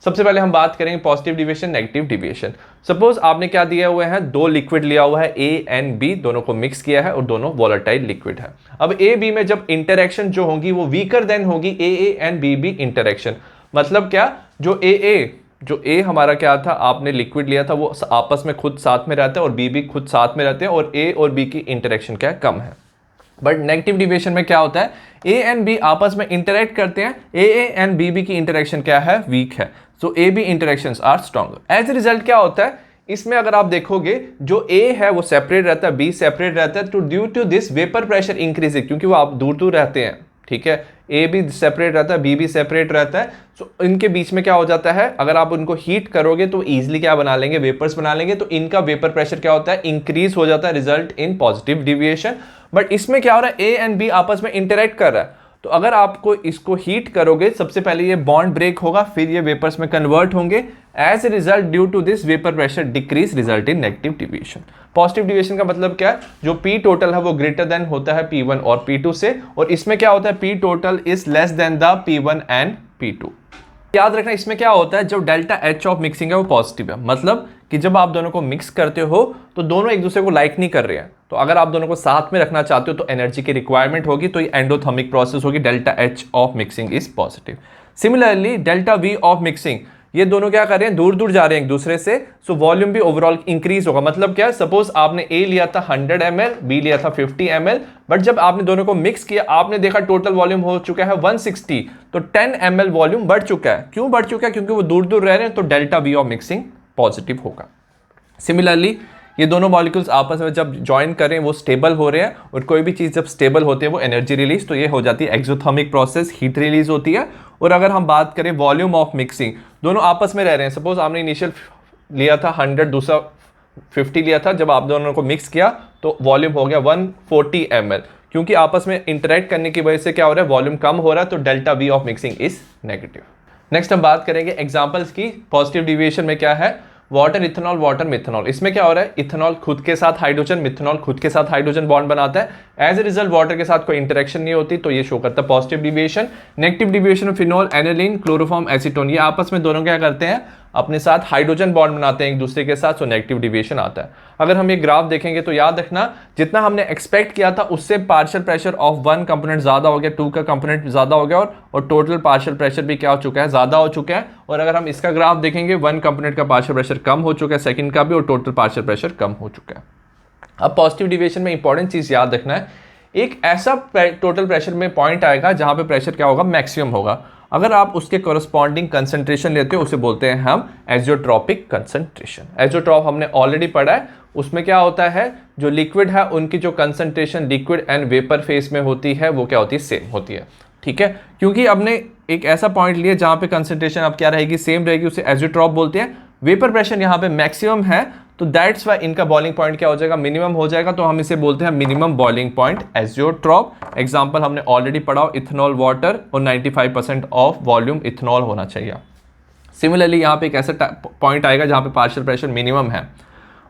सबसे पहले हम बात करेंगे positive deviation, negative deviation. Suppose आपने क्या दिया हुआ है, दो लिक्विड लिया हुआ है A एंड B, दोनों को मिक्स किया है और दोनों वोलेटाइल लिक्विड है। अब A B में जब इंटरेक्शन जो होगी वो वीकर देन होगी AA एंड B इंटरेक्शन। मतलब क्या, जो A हमारा क्या था, आपने लिक्विड लिया था वो आपस में खुद साथ में रहता है और B भी खुद साथ में रहते हैं और A और B की इंटरेक्शन क्या कम है। बट नेगेटिव डिविएशन में क्या होता है, A एंड B आपस में इंटरेक्ट करते हैं, AA एंड BB की इंटरेक्शन क्या है, वीक है। So AB interactions are stronger. As a result क्या होता है, इसमें अगर आप देखोगे जो A है वो सेपरेट रहता है, B सेपरेट रहता है, तो due to this vapour pressure increase, क्योंकि वो आप दूर दूर रहते हैं। ठीक है, A भी सेपरेट रहता है, B भी सेपरेट रहता है। सो इनके बीच में क्या हो जाता है, अगर आप उनको हीट करोगे तो इजीली क्या बना लेंगे, वेपर्स बना लेंगे। तो इनका वेपर प्रेशर क्या होता है, इंक्रीज हो जाता है, result in positive deviation. But इसमें क्या हो रहा है, A एंड B आपस में इंटरेक्ट कर रहा है, तो अगर आपको इसको हीट करोगे सबसे पहले ये बॉन्ड ब्रेक होगा, फिर ये वेपर्स में कन्वर्ट होंगे। As a result due to this vapour pressure decrease, result in negative deviation. Positive deviation का मतलब क्या है, जो P टोटल है वो ग्रेटर देन होता है P1 और P2 से, और इसमें क्या होता है P total is less than the P1 and P2। याद रखना इसमें क्या होता है, जब डेल्टा एच ऑफ मिक्सिंग है वो पॉजिटिव है, मतलब कि जब आप दोनों को मिक्स करते हो तो दोनों एक दूसरे को लाइक नहीं कर रहे हैं, तो अगर आप दोनों को साथ में रखना चाहते हो तो एनर्जी की रिक्वायरमेंट होगी, तो ये एंडोथर्मिक प्रोसेस होगी, delta H of mixing is positive. Similarly delta V of mixing, ये दोनों क्या कर रहे हैं, दूर दूर जा रहे हैं एक दूसरे से, सो वॉल्यूम भी ओवरऑल इंक्रीज होगा। मतलब क्या, सपोज आपने ए लिया था 100 ml, बी लिया था 50 ml, बट जब आपने दोनों को मिक्स किया आपने देखा टोटल वॉल्यूम हो चुका है 160, तो 10 ml वॉल्यूम बढ़ चुका है। क्यों बढ़ चुका है, क्योंकि वो दूर दूर रह रहे हैं, तो delta V of mixing positive होगा। सिमिलरली ये दोनों मॉलिक्यूल्स आपस में जब ज्वाइन करें वो स्टेबल हो रहे हैं, और कोई भी चीज़ जब स्टेबल होती है वो एनर्जी रिलीज, तो ये हो जाती है एक्सोथर्मिक प्रोसेस, हीट रिलीज होती है। और अगर हम बात करें वॉल्यूम ऑफ मिक्सिंग, दोनों आपस में रह रहे हैं, सपोज आपने इनिशियल लिया था 100, दूसरा 50 लिया था, जब आप दोनों को मिक्स किया तो वॉल्यूम हो गया 140 ml, क्योंकि आपस में इंटरेक्ट करने की वजह से क्या हो रहा है, वॉल्यूम कम हो रहा है, तो delta V of mixing is negative. Next हम बात करेंगे एग्जांपल्स की। पॉजिटिव डिविएशन में क्या है, वाटर इथेनॉल वाटर मिथेनॉल, इसमें क्या हो रहा है, इथेनॉल खुद के साथ हाइड्रोजन, मिथेनॉल खुद के साथ हाइड्रोजन बॉन्ड बनाता है, एज ए रिजल्ट वाटर के साथ कोई इंटरेक्शन नहीं होती, तो ये शो करता है positive deviation. Negative deviation phenol aniline chloroform acetone, ये आपस में दोनों क्या करते हैं, अपने साथ हाइड्रोजन बॉन्ड बनाते हैं एक दूसरे के साथ, सो नेगेटिव डिविएशन आता है। अगर हम ये ग्राफ देखेंगे तो याद रखना जितना हमने एक्सपेक्ट किया था उससे partial pressure of one component ज्यादा हो गया, टू का कंपोनेंट ज्यादा हो गया, और टोटल पार्शियल प्रेशर भी क्या हो चुका है, ज्यादा हो चुका है। और अगर हम इसका ग्राफ देखेंगे, वन कंपोनेंट का पार्शियल प्रेशर कम हो चुका है, सेकंड का भी, और टोटल पार्शियल प्रेशर कम हो चुका है। अब पॉजिटिव डिविएशन में इंपॉर्टेंट चीज याद रखना है, एक ऐसा टोटल प्रेशर में पॉइंट आएगा जहां पे प्रेशर क्या होगा, मैक्सिमम होगा। अगर आप उसके कोरस्पॉन्डिंग कंसंट्रेशन लेते हो उसे बोलते हैं हम एजियोट्रॉपिक कंसंट्रेशन। एजियोट्रॉप हमने ऑलरेडी पढ़ा है, उसमें क्या होता है, जो लिक्विड है उनकी जो concentration liquid and vapour phase में होती है वो क्या होती है, सेम होती है। ठीक है, क्योंकि हमने एक ऐसा पॉइंट लिया जहां पे कंसंट्रेशन अब क्या रहेगी, सेम रहेगी, उसे एजियोट्रॉप बोलते हैं। वेपर प्रेशर यहाँ पे मैक्सिमम है, तो दैट्स वाई इनका बॉइलिंग पॉइंट क्या हो जाएगा, मिनिमम हो जाएगा, तो हम इसे बोलते हैं minimum boiling point azeotrope. Example हमने ऑलरेडी पढ़ा, इथेनॉल वाटर, और 95% ऑफ वॉल्यूम इथेनॉल होना चाहिए। सिमिलरली यहाँ पे एक ऐसा पॉइंट आएगा जहाँ पे पार्शियल प्रेशर मिनिमम है,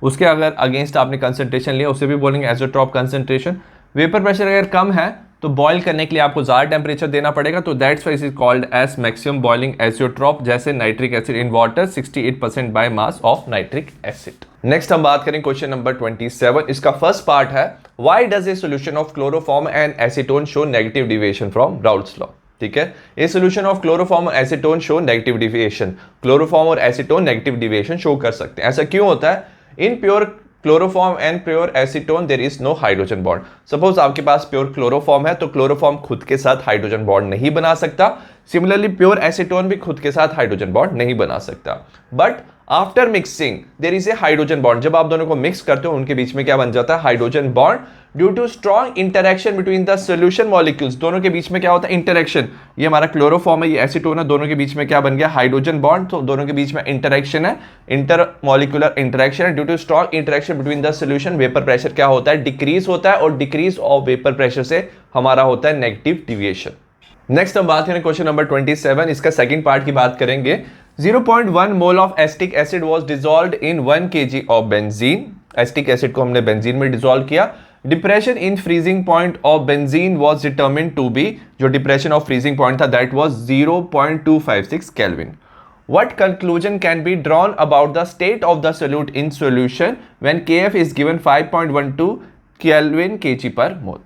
उसके अगर अगेंस्ट आपने कंसंट्रेशन लिया उसे भी बोलेंगे एजियोट्रॉप कंसंट्रेशन। वेपर प्रेशर अगर कम है तो बॉयल करने के लिए आपको ज़्यादा टेम्परेचर देना पड़ेगा, तो that's why is called as maximum boiling azeotrope, जैसे nitric acid in water 68% by mass of nitric acid. Next हम बात करें क्वेश्चन नंबर 27। इसका फर्स्ट पार्ट है, why does a solution of chloroform and acetone show negative deviation from Raoult's law. ठीक है, a solution of chloroform और acetone show negative deviation. Chloroform और acetone negative deviation show कर सकते हैं, ऐसा क्यों होता है। In pure chloroform and pure acetone there is no hydrogen bond. Suppose आपके पास प्योर क्लोरोफॉर्म है तो क्लोरोफॉर्म खुद के साथ हाइड्रोजन बॉन्ड नहीं बना सकता। सिमिलरली प्योर एसीटोन भी खुद के साथ हाइड्रोजन बॉन्ड नहीं बना सकता। But after mixing there is a hydrogen bond, जब आप दोनों को मिक्स करते हो उनके बीच में क्या बन जाता है, hydrogen bond. Due to strong interaction between the solution molecules, दोनों के बीच में क्या होता है, इंटरेक्शन। ये हमारा क्लोरोफॉर्म है, ये एसीटोन है, दोनों के बीच में क्या बन गया, हाइड्रोजन बॉन्ड। तो दोनों के बीच में इंटरेक्शन है, इंटर मॉलिक्यूलर इंटरेक्शन है। Due to strong interaction between the solution, vapour pressure क्या होता है, डिक्रीज होता है, और डिक्रीज ऑफ वेपर प्रेशर से हमारा होता है नेगेटिव डिविएशन। नेक्स्ट हम बात करें क्वेश्चन नंबर 27, इसका सेकंड पार्ट की बात करेंगे। 0.1 mole of acetic acid was dissolved in 1 kg of benzene. Acetic acid को हमने बेंजीन में डिसॉल्व किया। Depression in freezing point of benzene was determined to be, जो डिप्रेशन ऑफ फ्रीजिंग पॉइंट था that was 0.256 kelvin. What conclusion can be drawn about the state of the solute in solution when Kf is given 5.12 Kelvin kg per mole?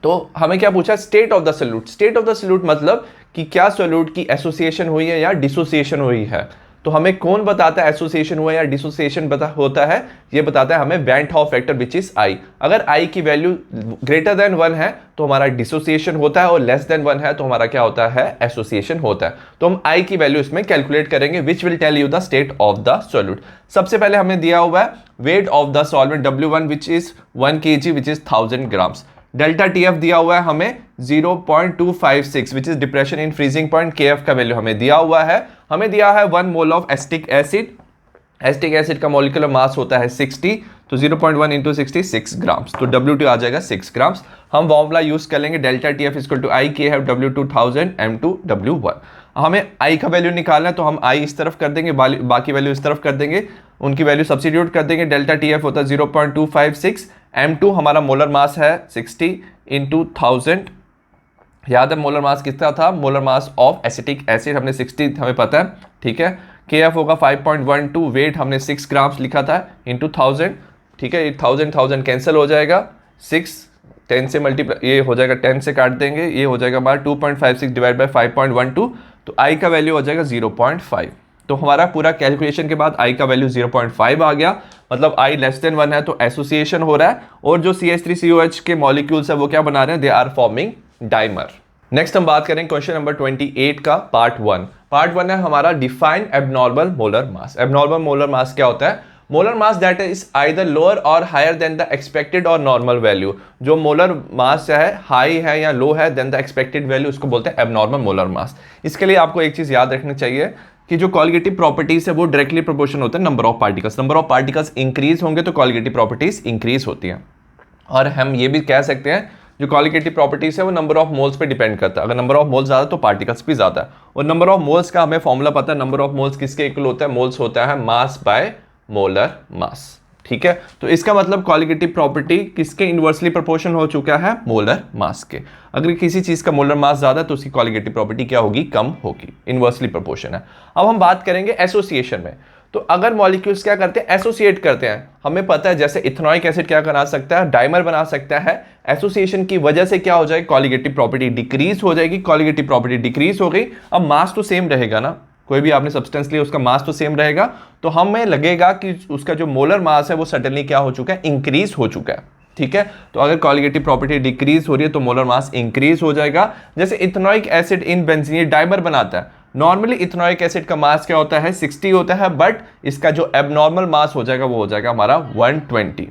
तो हमें क्या पूछा, state of the solute. State of the solute मतलब कि क्या solute की association हुई है या डिसोसिएशन हुई है। तो हमें कौन बताता है एसोसिएशन हुआ है या डिसोसिएशन होता है, ये बताता है हमें when how factor which is I. अगर आई की वैल्यू ग्रेटर देन 1 है तो हमारा डिसोसिएशन होता है, और लेस देन 1 है तो हमारा क्या होता है, एसोसिएशन होता है। तो हम आई की वैल्यू इसमें कैलकुलेट करेंगे which will tell you the state of the solute. सबसे पहले हमें दिया हुआ है weight of the solvent W1 which is 1 kg which is 1000 grams. Delta TF दिया हुआ है हमें 0.256 which is depression in freezing point. KF का वैल्यू हमें दिया हुआ है, हमें दिया है 1 mole of acetic acid. Acetic acid का मॉलिक्यूलर मास होता है 60, तो 0.1 इंटू 60 6 ग्राम्स, तो W2 आ जाएगा 6 ग्राम्स। हम फॉर्मूला यूज कर लेंगे delta TF equal to I K है W2 1000 M2 W1। हमें I का वैल्यू निकालना है तो हम I इस तरफ कर देंगे, बाकी वैल्यू इस तरफ कर देंगे, उनकी वैल्यू सब्स्टिट्यूट कर देंगे। डेल्टा TF होता है 0.256, M2 हमारा मोलर मास है 60 इंटू 1000 याद है मोलर मास कितना था, molar mass of acetic acid हमने 60 हमें पता है, ठीक है। KF होगा 5.12, वेट हमने 6 ग्राम्स लिखा था इंटू 1000, ठीक है। 1000 कैंसिल हो जाएगा, 6 10 से मल्टीप्लाई, ये हो जाएगा 10 से काट देंगे, ये हो जाएगा हमारा 2.56 डिवाइड बाई 5.12, तो आई का वैल्यू हो जाएगा 0.5। तो हमारा पूरा कैलकुलेशन के बाद आई का वैल्यू 0.5 आ गया, मतलब आई लेस देन 1 है तो एसोसिएशन हो रहा है, और जो CH3COH के मॉलिक्यूल्स है वो क्या बना रहे हैं, they are forming dimer. Next हम बात करें क्वेश्चन नंबर 28 का पार्ट 1। पार्ट 1 है हमारा define abnormal molar mass. Abnormal molar mass क्या होता है, molar mass that is either lower और हायर देन द एक्सपेक्टेड और नॉर्मल वैल्यू। जो मोलर मास है हाई है या लो है देन द एक्सपेक्टेड वैल्यू, उसको बोलते हैं एबनॉर्मल मोलर मास। इसके लिए आपको एक चीज याद रखनी चाहिए कि जो कॉलिगेटिव प्रॉपर्टीज है वो डायरेक्टली प्रोपोर्शनल होता है number of particles. Number of particles increase होंगे तो कॉलिगेटिव प्रॉपर्टीज इंक्रीज होती हैं। और हम ये भी कह सकते हैं जो कॉलिगेटिव प्रॉपर्टीज है वो नंबर ऑफ मोल्स पे डिपेंड करता है। अगर नंबर ऑफ मोल्स ज्यादा तो पार्टिकल्स भी ज्यादा है। और नंबर ऑफ मोल्स का हमें फॉर्मूला पता है, नंबर ऑफ मोल्स किसके इक्वल होता है, मोल्स होता है मास बाय मोलर मास, ठीक है। तो इसका मतलब कॉलिगेटिव प्रॉपर्टी किसके इनवर्सली प्रोपोर्शनल हो चुका है, मोलर मास के। अगर किसी चीज का मोलर मास ज्यादा तो उसकी कॉलिगेटिव प्रॉपर्टी क्या होगी, कम होगी, इनवर्सली प्रोपोर्शन है। अब हम बात करेंगे एसोसिएशन में। तो अगर मॉलिक्यूल्स क्या करते हैं, एसोसिएट करते हैं, हमें पता है जैसे इथेनॉइक एसिड क्या बना सकता है, डाइमर बना सकता है। एसोसिएशन की वजह से क्या हो जाएगी, कॉलिगेटिव प्रॉपर्टी डिक्रीज हो जाएगी। कॉलिगेटिव प्रॉपर्टी डिक्रीज हो गई, अब मास तो सेम रहेगा ना, कोई भी आपने सब्सटेंस लिया उसका मास तो सेम रहेगा, तो हमें लगेगा कि उसका जो मोलर मास है वो सडनली क्या हो चुका है, इंक्रीज हो चुका है, ठीक है। तो अगर कॉलिगेटिव प्रॉपर्टी डिक्रीज हो रही है तो मोलर मास इंक्रीज हो जाएगा। जैसे ethanoic acid in benzene dimer बनाता है, नॉर्मली इथेनॉइक एसिड का मास क्या होता है, 60 होता है, बट इसका जो एबनॉर्मल मास हो जाएगा वो हो जाएगा हमारा 120,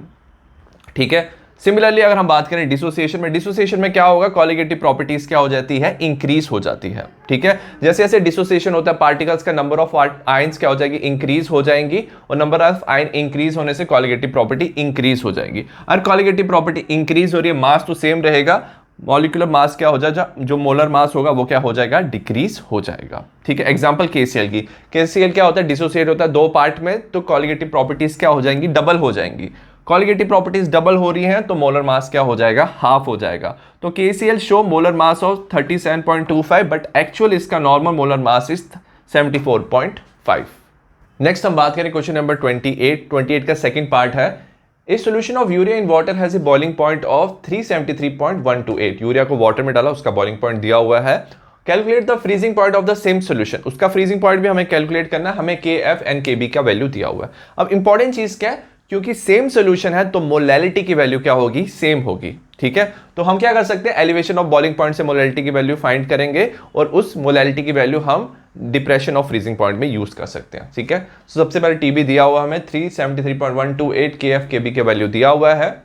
ठीक है। सिमिलरली अगर हम बात करें डिसोसिएशन में क्या होगा, कॉलिगेटिव प्रॉपर्टीज क्या हो जाती है, इंक्रीज हो जाती है, ठीक है। जैसे जैसे डिसोसिएशन होता है पार्टिकल्स का नंबर ऑफ आयंस क्या हो जाएगी, इंक्रीज हो जाएंगी, और नंबर ऑफ आयन इंक्रीज होने से कॉलिगेटिव प्रॉपर्टी इंक्रीज हो जाएगी। और कॉलिगेटिव प्रॉपर्टी इंक्रीज हो रही है, मास तो सेम रहेगा, मॉलिक्यूलर मास क्या हो जाएगा, जो मोलर मास होगा वो क्या हो जाएगा, डिक्रीज हो जाएगा, ठीक है। एग्जांपल KCl की, KCl क्या होता है, डिसोसिएट होता है दो पार्ट में, तो कॉलिगेटिव प्रॉपर्टीज क्या हो जाएंगी, डबल हो जाएंगी। कॉलिगेटिव प्रॉपर्टीज डबल हो रही हैं तो मोलर मास क्या हो जाएगा, हाफ हो जाएगा। तो KCl show molar mass of 37.25, but actual इसका normal molar mass is 74.5। Next हम बात करें क्वेश्चन नंबर 28 का सेकंड पार्ट है। A solution of urea in water has a boiling point of 373.128। Urea को वाटर में डाला, उसका बॉइलिंग पॉइंट दिया हुआ है। Calculate the freezing point of the same solution, उसका फ्रीजिंग पॉइंट भी हमें कैलकुलेट करना है, हमें KF एंड KB का वैल्यू दिया हुआ है। अब इंपॉर्टेंट चीज क्या है, क्योंकि सेम सोल्यूशन है तो मोलैलिटी की वैल्यू क्या होगी, सेम होगी, ठीक है। तो हम क्या कर सकते हैं, एलिवेशन ऑफ बॉइलिंग पॉइंट से मोलैलिटी की वैल्यू फाइंड करेंगे, और उस मोलैलिटी की वैल्यू हम डिप्रेशन ऑफ फ्रीजिंग पॉइंट में यूज कर सकते हैं, ठीक है। तो सबसे पहले TB दिया हुआ हमें 373.128, KF KB के वैल्यू दिया हुआ है।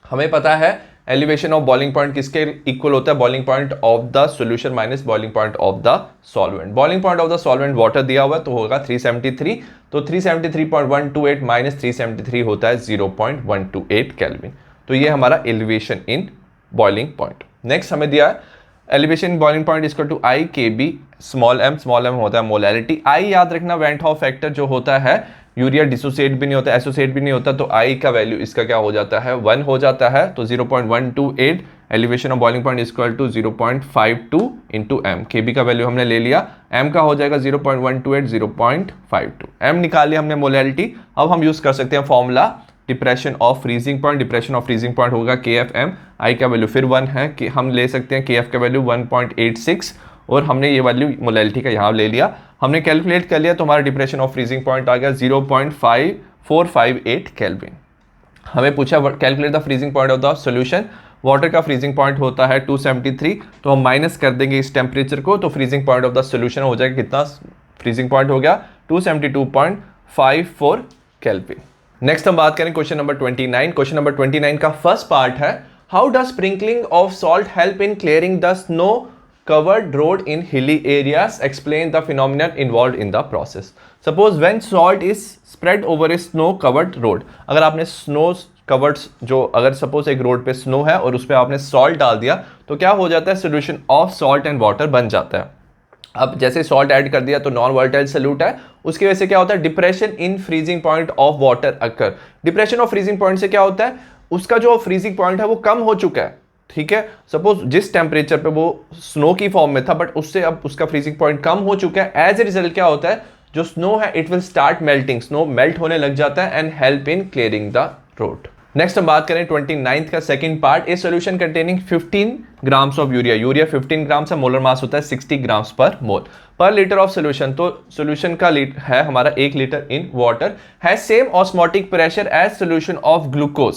हमें पता है एलिवेशन ऑफ बॉइलिंग पॉइंट किसके इक्वल होता है, boiling point of the solution minus boiling point of the solvent. Boiling point of the solvent water दिया हुआ है तो होगा 373, तो 373.128 माइनस 373 होता है 0.128 केल्विन। तो ये हमारा elevation in boiling point. Next हमें दिया है elevation boiling point equal to I KB small m होता है मोलैलिटी। I याद रखना वेंट हॉफ फैक्टर जो होता है, यूरिया डिसोसिएट भी नहीं होता, एसोसिएट भी नहीं होता, तो I का वैल्यू इसका क्या हो जाता है, 1 हो जाता है। तो 0.128 elevation of boiling point equal to 0.52 into m। KB का वैल्यू हमने ले लिया, m का हो जाएगा 0.128 0.52, m निकाल लिया हमने मोलैलिटी। अब हम यूज कर सकते हैं formula depression of freezing point. Depression of freezing point होगा KFM, I का वैल्यू फिर 1 है कि हम ले सकते हैं KF का वैल्यू 1.86, और हमने ये वैल्यू मोलैलिटी का यहाँ ले लिया, हमने कैलकुलेट कर लिया तो हमारा डिप्रेशन ऑफ फ्रीजिंग पॉइंट आ गया 0.5458 केल्विन। हमें पूछा calculate the freezing point of the solution, water का फ्रीजिंग पॉइंट होता है 273, तो हम माइनस कर देंगे इस टेम्परेचर को, तो freezing point of the solution हो जाएगा कितना, फ्रीजिंग पॉइंट हो गया 272.54 केल्विन। नेक्स्ट हम बात करें क्वेश्चन नंबर 29। क्वेश्चन नंबर 29 का फर्स्ट पार्ट है, how does sprinkling of salt help in clearing the snow covered road in hilly areas, explain the phenomenon involved in the process। Suppose when salt is spread over a snow covered road, अगर आपने snow covered जो अगर suppose एक road पे snow है और उस पर आपने सॉल्ट डाल दिया तो क्या हो जाता है, solution of salt and water बन जाता है। अब जैसे सॉल्ट ऐड कर दिया तो नॉन वोलेटाइल सॉल्यूट है, उसकी वजह से क्या होता है, depression in freezing point of water occur. Depression of freezing point से क्या होता है, उसका जो फ्रीजिंग पॉइंट है वो कम हो चुका है, ठीक है। सपोज जिस टेम्परेचर पे वो स्नो की फॉर्म में था, बट उससे अब उसका फ्रीजिंग पॉइंट कम हो चुका है। एज ए रिजल्ट क्या होता है, जो स्नो है it will start melting, snow melt होने लग जाता है and help in clearing the road. Next हम बात करें 29th का second part, a solution containing 15 grams of urea. Urea 15 grams है, मोलर मास होता है 60 grams per mole per litre of solution. तो सोल्यूशन का है हमारा 1 लीटर इन वाटर, है same osmotic pressure as solution of glucose,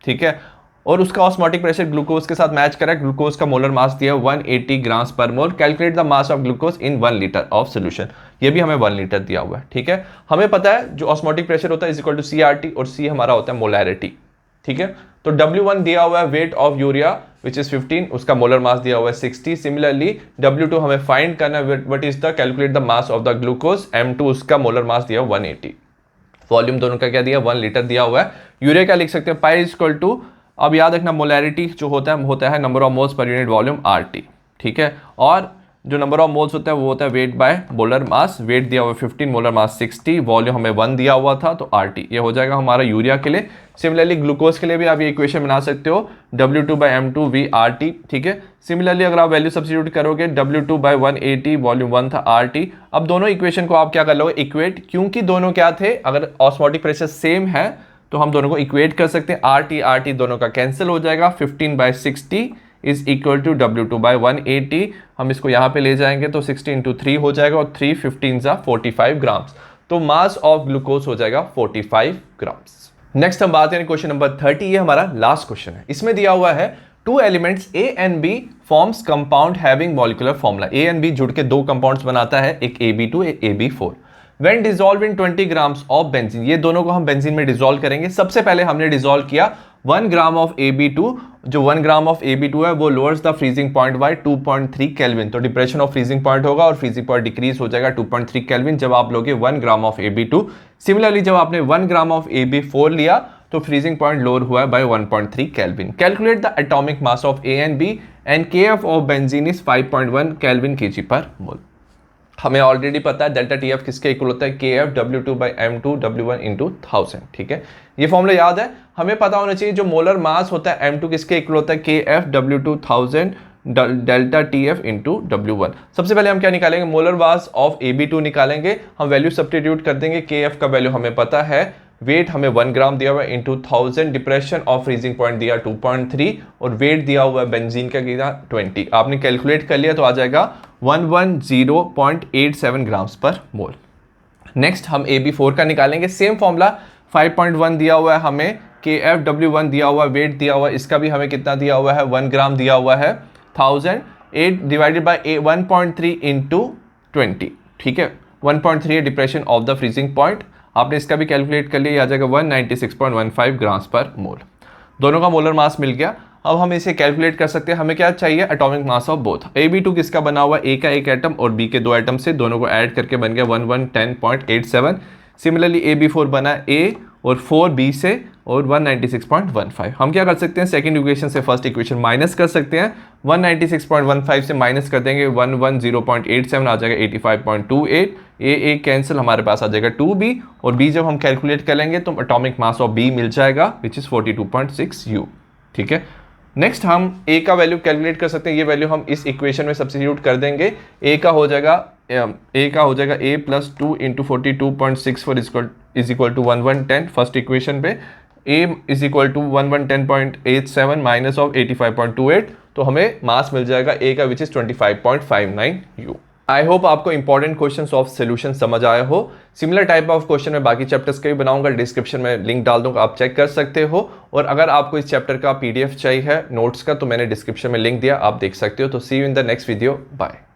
ठीक है। और उसका ऑस्मोटिक प्रेशर ग्लूकोज के साथ मैच करा, ग्लूकोज का मोलर मास दिया 180 grams per mole. Calculate the mass of glucose in 1 litre of solution, ये भी हमें 1 लीटर दिया हुआ है, ठीक है। हमें पता है जो ऑस्मोटिक प्रेशर होता है इज इक्वल टू CRT, और C हमारा होता है मोलैरिटी, ठीक है। तो W1 दिया हुआ है weight of urea which is 15, उसका मोलर मास दिया हुआ है 60। सिमिलरली W2 हमें फाइंड करना है, what is the calculate the mass of the glucose. M2 उसका मोलर मास दिया 180। वॉल्यूम दोनों का क्या दिया, 1 लीटर दिया हुआ है। यूरिया क्या लिख सकते हैं, पाई इज इक्वल टू, अब याद रखना मोलैरिटी जो होता है number of moles per unit volume RT, ठीक है। और जो नंबर ऑफ मोल्स होता है वो होता है weight by molar mass. Weight दिया हुआ 15, मोलर मास 60, वॉल्यूम हमें 1 दिया हुआ था तो RT, ये हो जाएगा हमारा यूरिया के लिए। सिमिलरली ग्लूकोज के लिए भी आप ये इक्वेशन बना सकते हो, W2/M2 VRT, ठीक है। सिमिलरली अगर आप वैल्यू सब्स्टिट्यूट करोगे, W2/180, वॉल्यूम 1 था RT। अब दोनों इक्वेशन को आप क्या कर लोगे, इक्वेट, क्योंकि दोनों क्या थे, अगर ऑस्मोटिक प्रेशर सेम है तो हम दोनों को इक्वेट कर सकते हैं। RT दोनों का कैंसिल हो जाएगा, 15/60 इज इक्वल टू W2/180। हम इसको यहाँ पे ले जाएंगे तो 60 × 3 हो जाएगा, और 3 15 45 ग्राम्स। तो मास ऑफ ग्लूकोज हो जाएगा 45 ग्राम्स। नेक्स्ट हम बात करें क्वेश्चन नंबर 30, ये हमारा लास्ट क्वेश्चन है। इसमें दिया हुआ है 2 elements A and B forms compound having molecular formula. A and B जुड़ के 2 कंपाउंड्स बनाता है, एक AB2 एक AB4। When dissolved in 20 grams of benzene, ये दोनों को हम बेंजीन में डिसॉल्व करेंगे। सबसे पहले हमने डिसॉल्व किया 1 ग्राम ऑफ AB2, जो 1 ग्राम ऑफ AB2 है वो lowers the freezing point by 2.3 kelvin, तो डिप्रेशन ऑफ फ्रीजिंग पॉइंट होगा और फ्रीजिंग पॉइंट डिक्रीज हो जाएगा 2.3 केल्विन जब आप लोगे 1 ग्राम ऑफ AB2। सिमिलरली जब आपने 1 ग्राम ऑफ AB4 लिया तो फ्रीजिंग पॉइंट लोअर हुआ है by 1.3 kelvin. Calculate the atomic mass of A and B and KF of benzene is 5.1 kelvin kg per मोल। हमें ऑलरेडी पता है डेल्टा TF किसके इक्वल होता है, KF W2/M2 W1 × 1000, ठीक है। ये फॉर्मूला याद है, हमें पता होना चाहिए जो मोलर मास होता है M2 किसके इक्वल होता है, KF W2 1000 delta TF × W1। सबसे पहले हम क्या निकालेंगे, मोलर मास ऑफ AB2 निकालेंगे। हम वैल्यू सब्स्टिट्यूट कर देंगे, KF का वैल्यू हमें पता है, वेट हमें 1 ग्राम दिया हुआ है into 1000, depression of freezing point दिया 2.3, और वेट दिया हुआ है बेंजीन का कितना 20। आपने कैलकुलेट कर लिया तो आ जाएगा 110.87 ग्राम्स पर मोल। नेक्स्ट हम AB4 का निकालेंगे, सेम फॉर्मूला 5.1 दिया हुआ है हमें, KF W1 दिया हुआ है, वेट दिया हुआ है, इसका भी हमें कितना दिया हुआ है 1 ग्राम दिया हुआ है 1000, 8 डिवाइडेड बाय 1.3 इंटू 20, ठीक है। 1.3 depression of the freezing point, आपने इसका भी कैलकुलेट कर लिया, आ जाएगा 196.15 ग्राम्स पर मोल। दोनों का मोलर मास मिल गया। अब हम इसे कैलकुलेट कर सकते हैं, हमें क्या चाहिए, atomic mass of both. AB2 किसका बना हुआ है, A का 1 एटम और B के 2 एटम से, दोनों को ऐड करके बन गया 1110.87। सिमिलरली AB4 बना A और 4 B से और 196.15। हम क्या कर सकते हैं, सेकंड इक्वेशन से फर्स्ट इक्वेशन माइनस कर सकते हैं। 196.15 से माइनस कर देंगे 110.87, आ जाएगा 85.28। A कैंसिल, हमारे पास आ जाएगा 2B, और B जब हम कैलकुलेट करेंगे तो एटॉमिक मास ऑफ B मिल जाएगा विच इज़ 42.6 U, ठीक है। नेक्स्ट हम A का वैल्यू कैलकुलेट कर सकते हैं, ये वैल्यू हम इस इक्वेशन में सब्स्टिट्यूट कर देंगे। A का हो जाएगा A + 2 × 42.64 is equal to 1110 first equation पे। A is equal to 1110.87 minus of 85.28, तो हमें मास मिल जाएगा A का which is 25.59 U। I hope आपको इंपॉर्टेंट क्वेश्चंस ऑफ सोल्यूशन समझ आया हो। सिमिलर टाइप ऑफ क्वेश्चन मैं बाकी चैप्टर्स के भी बनाऊंगा, डिस्क्रिप्शन में लिंक डाल दूंगा, आप चेक कर सकते हो। और अगर आपको इस चैप्टर का PDF चाहिए है नोट्स का, तो मैंने डिस्क्रिप्शन में लिंक दिया, आप देख सकते हो। तो see you in the next video, bye.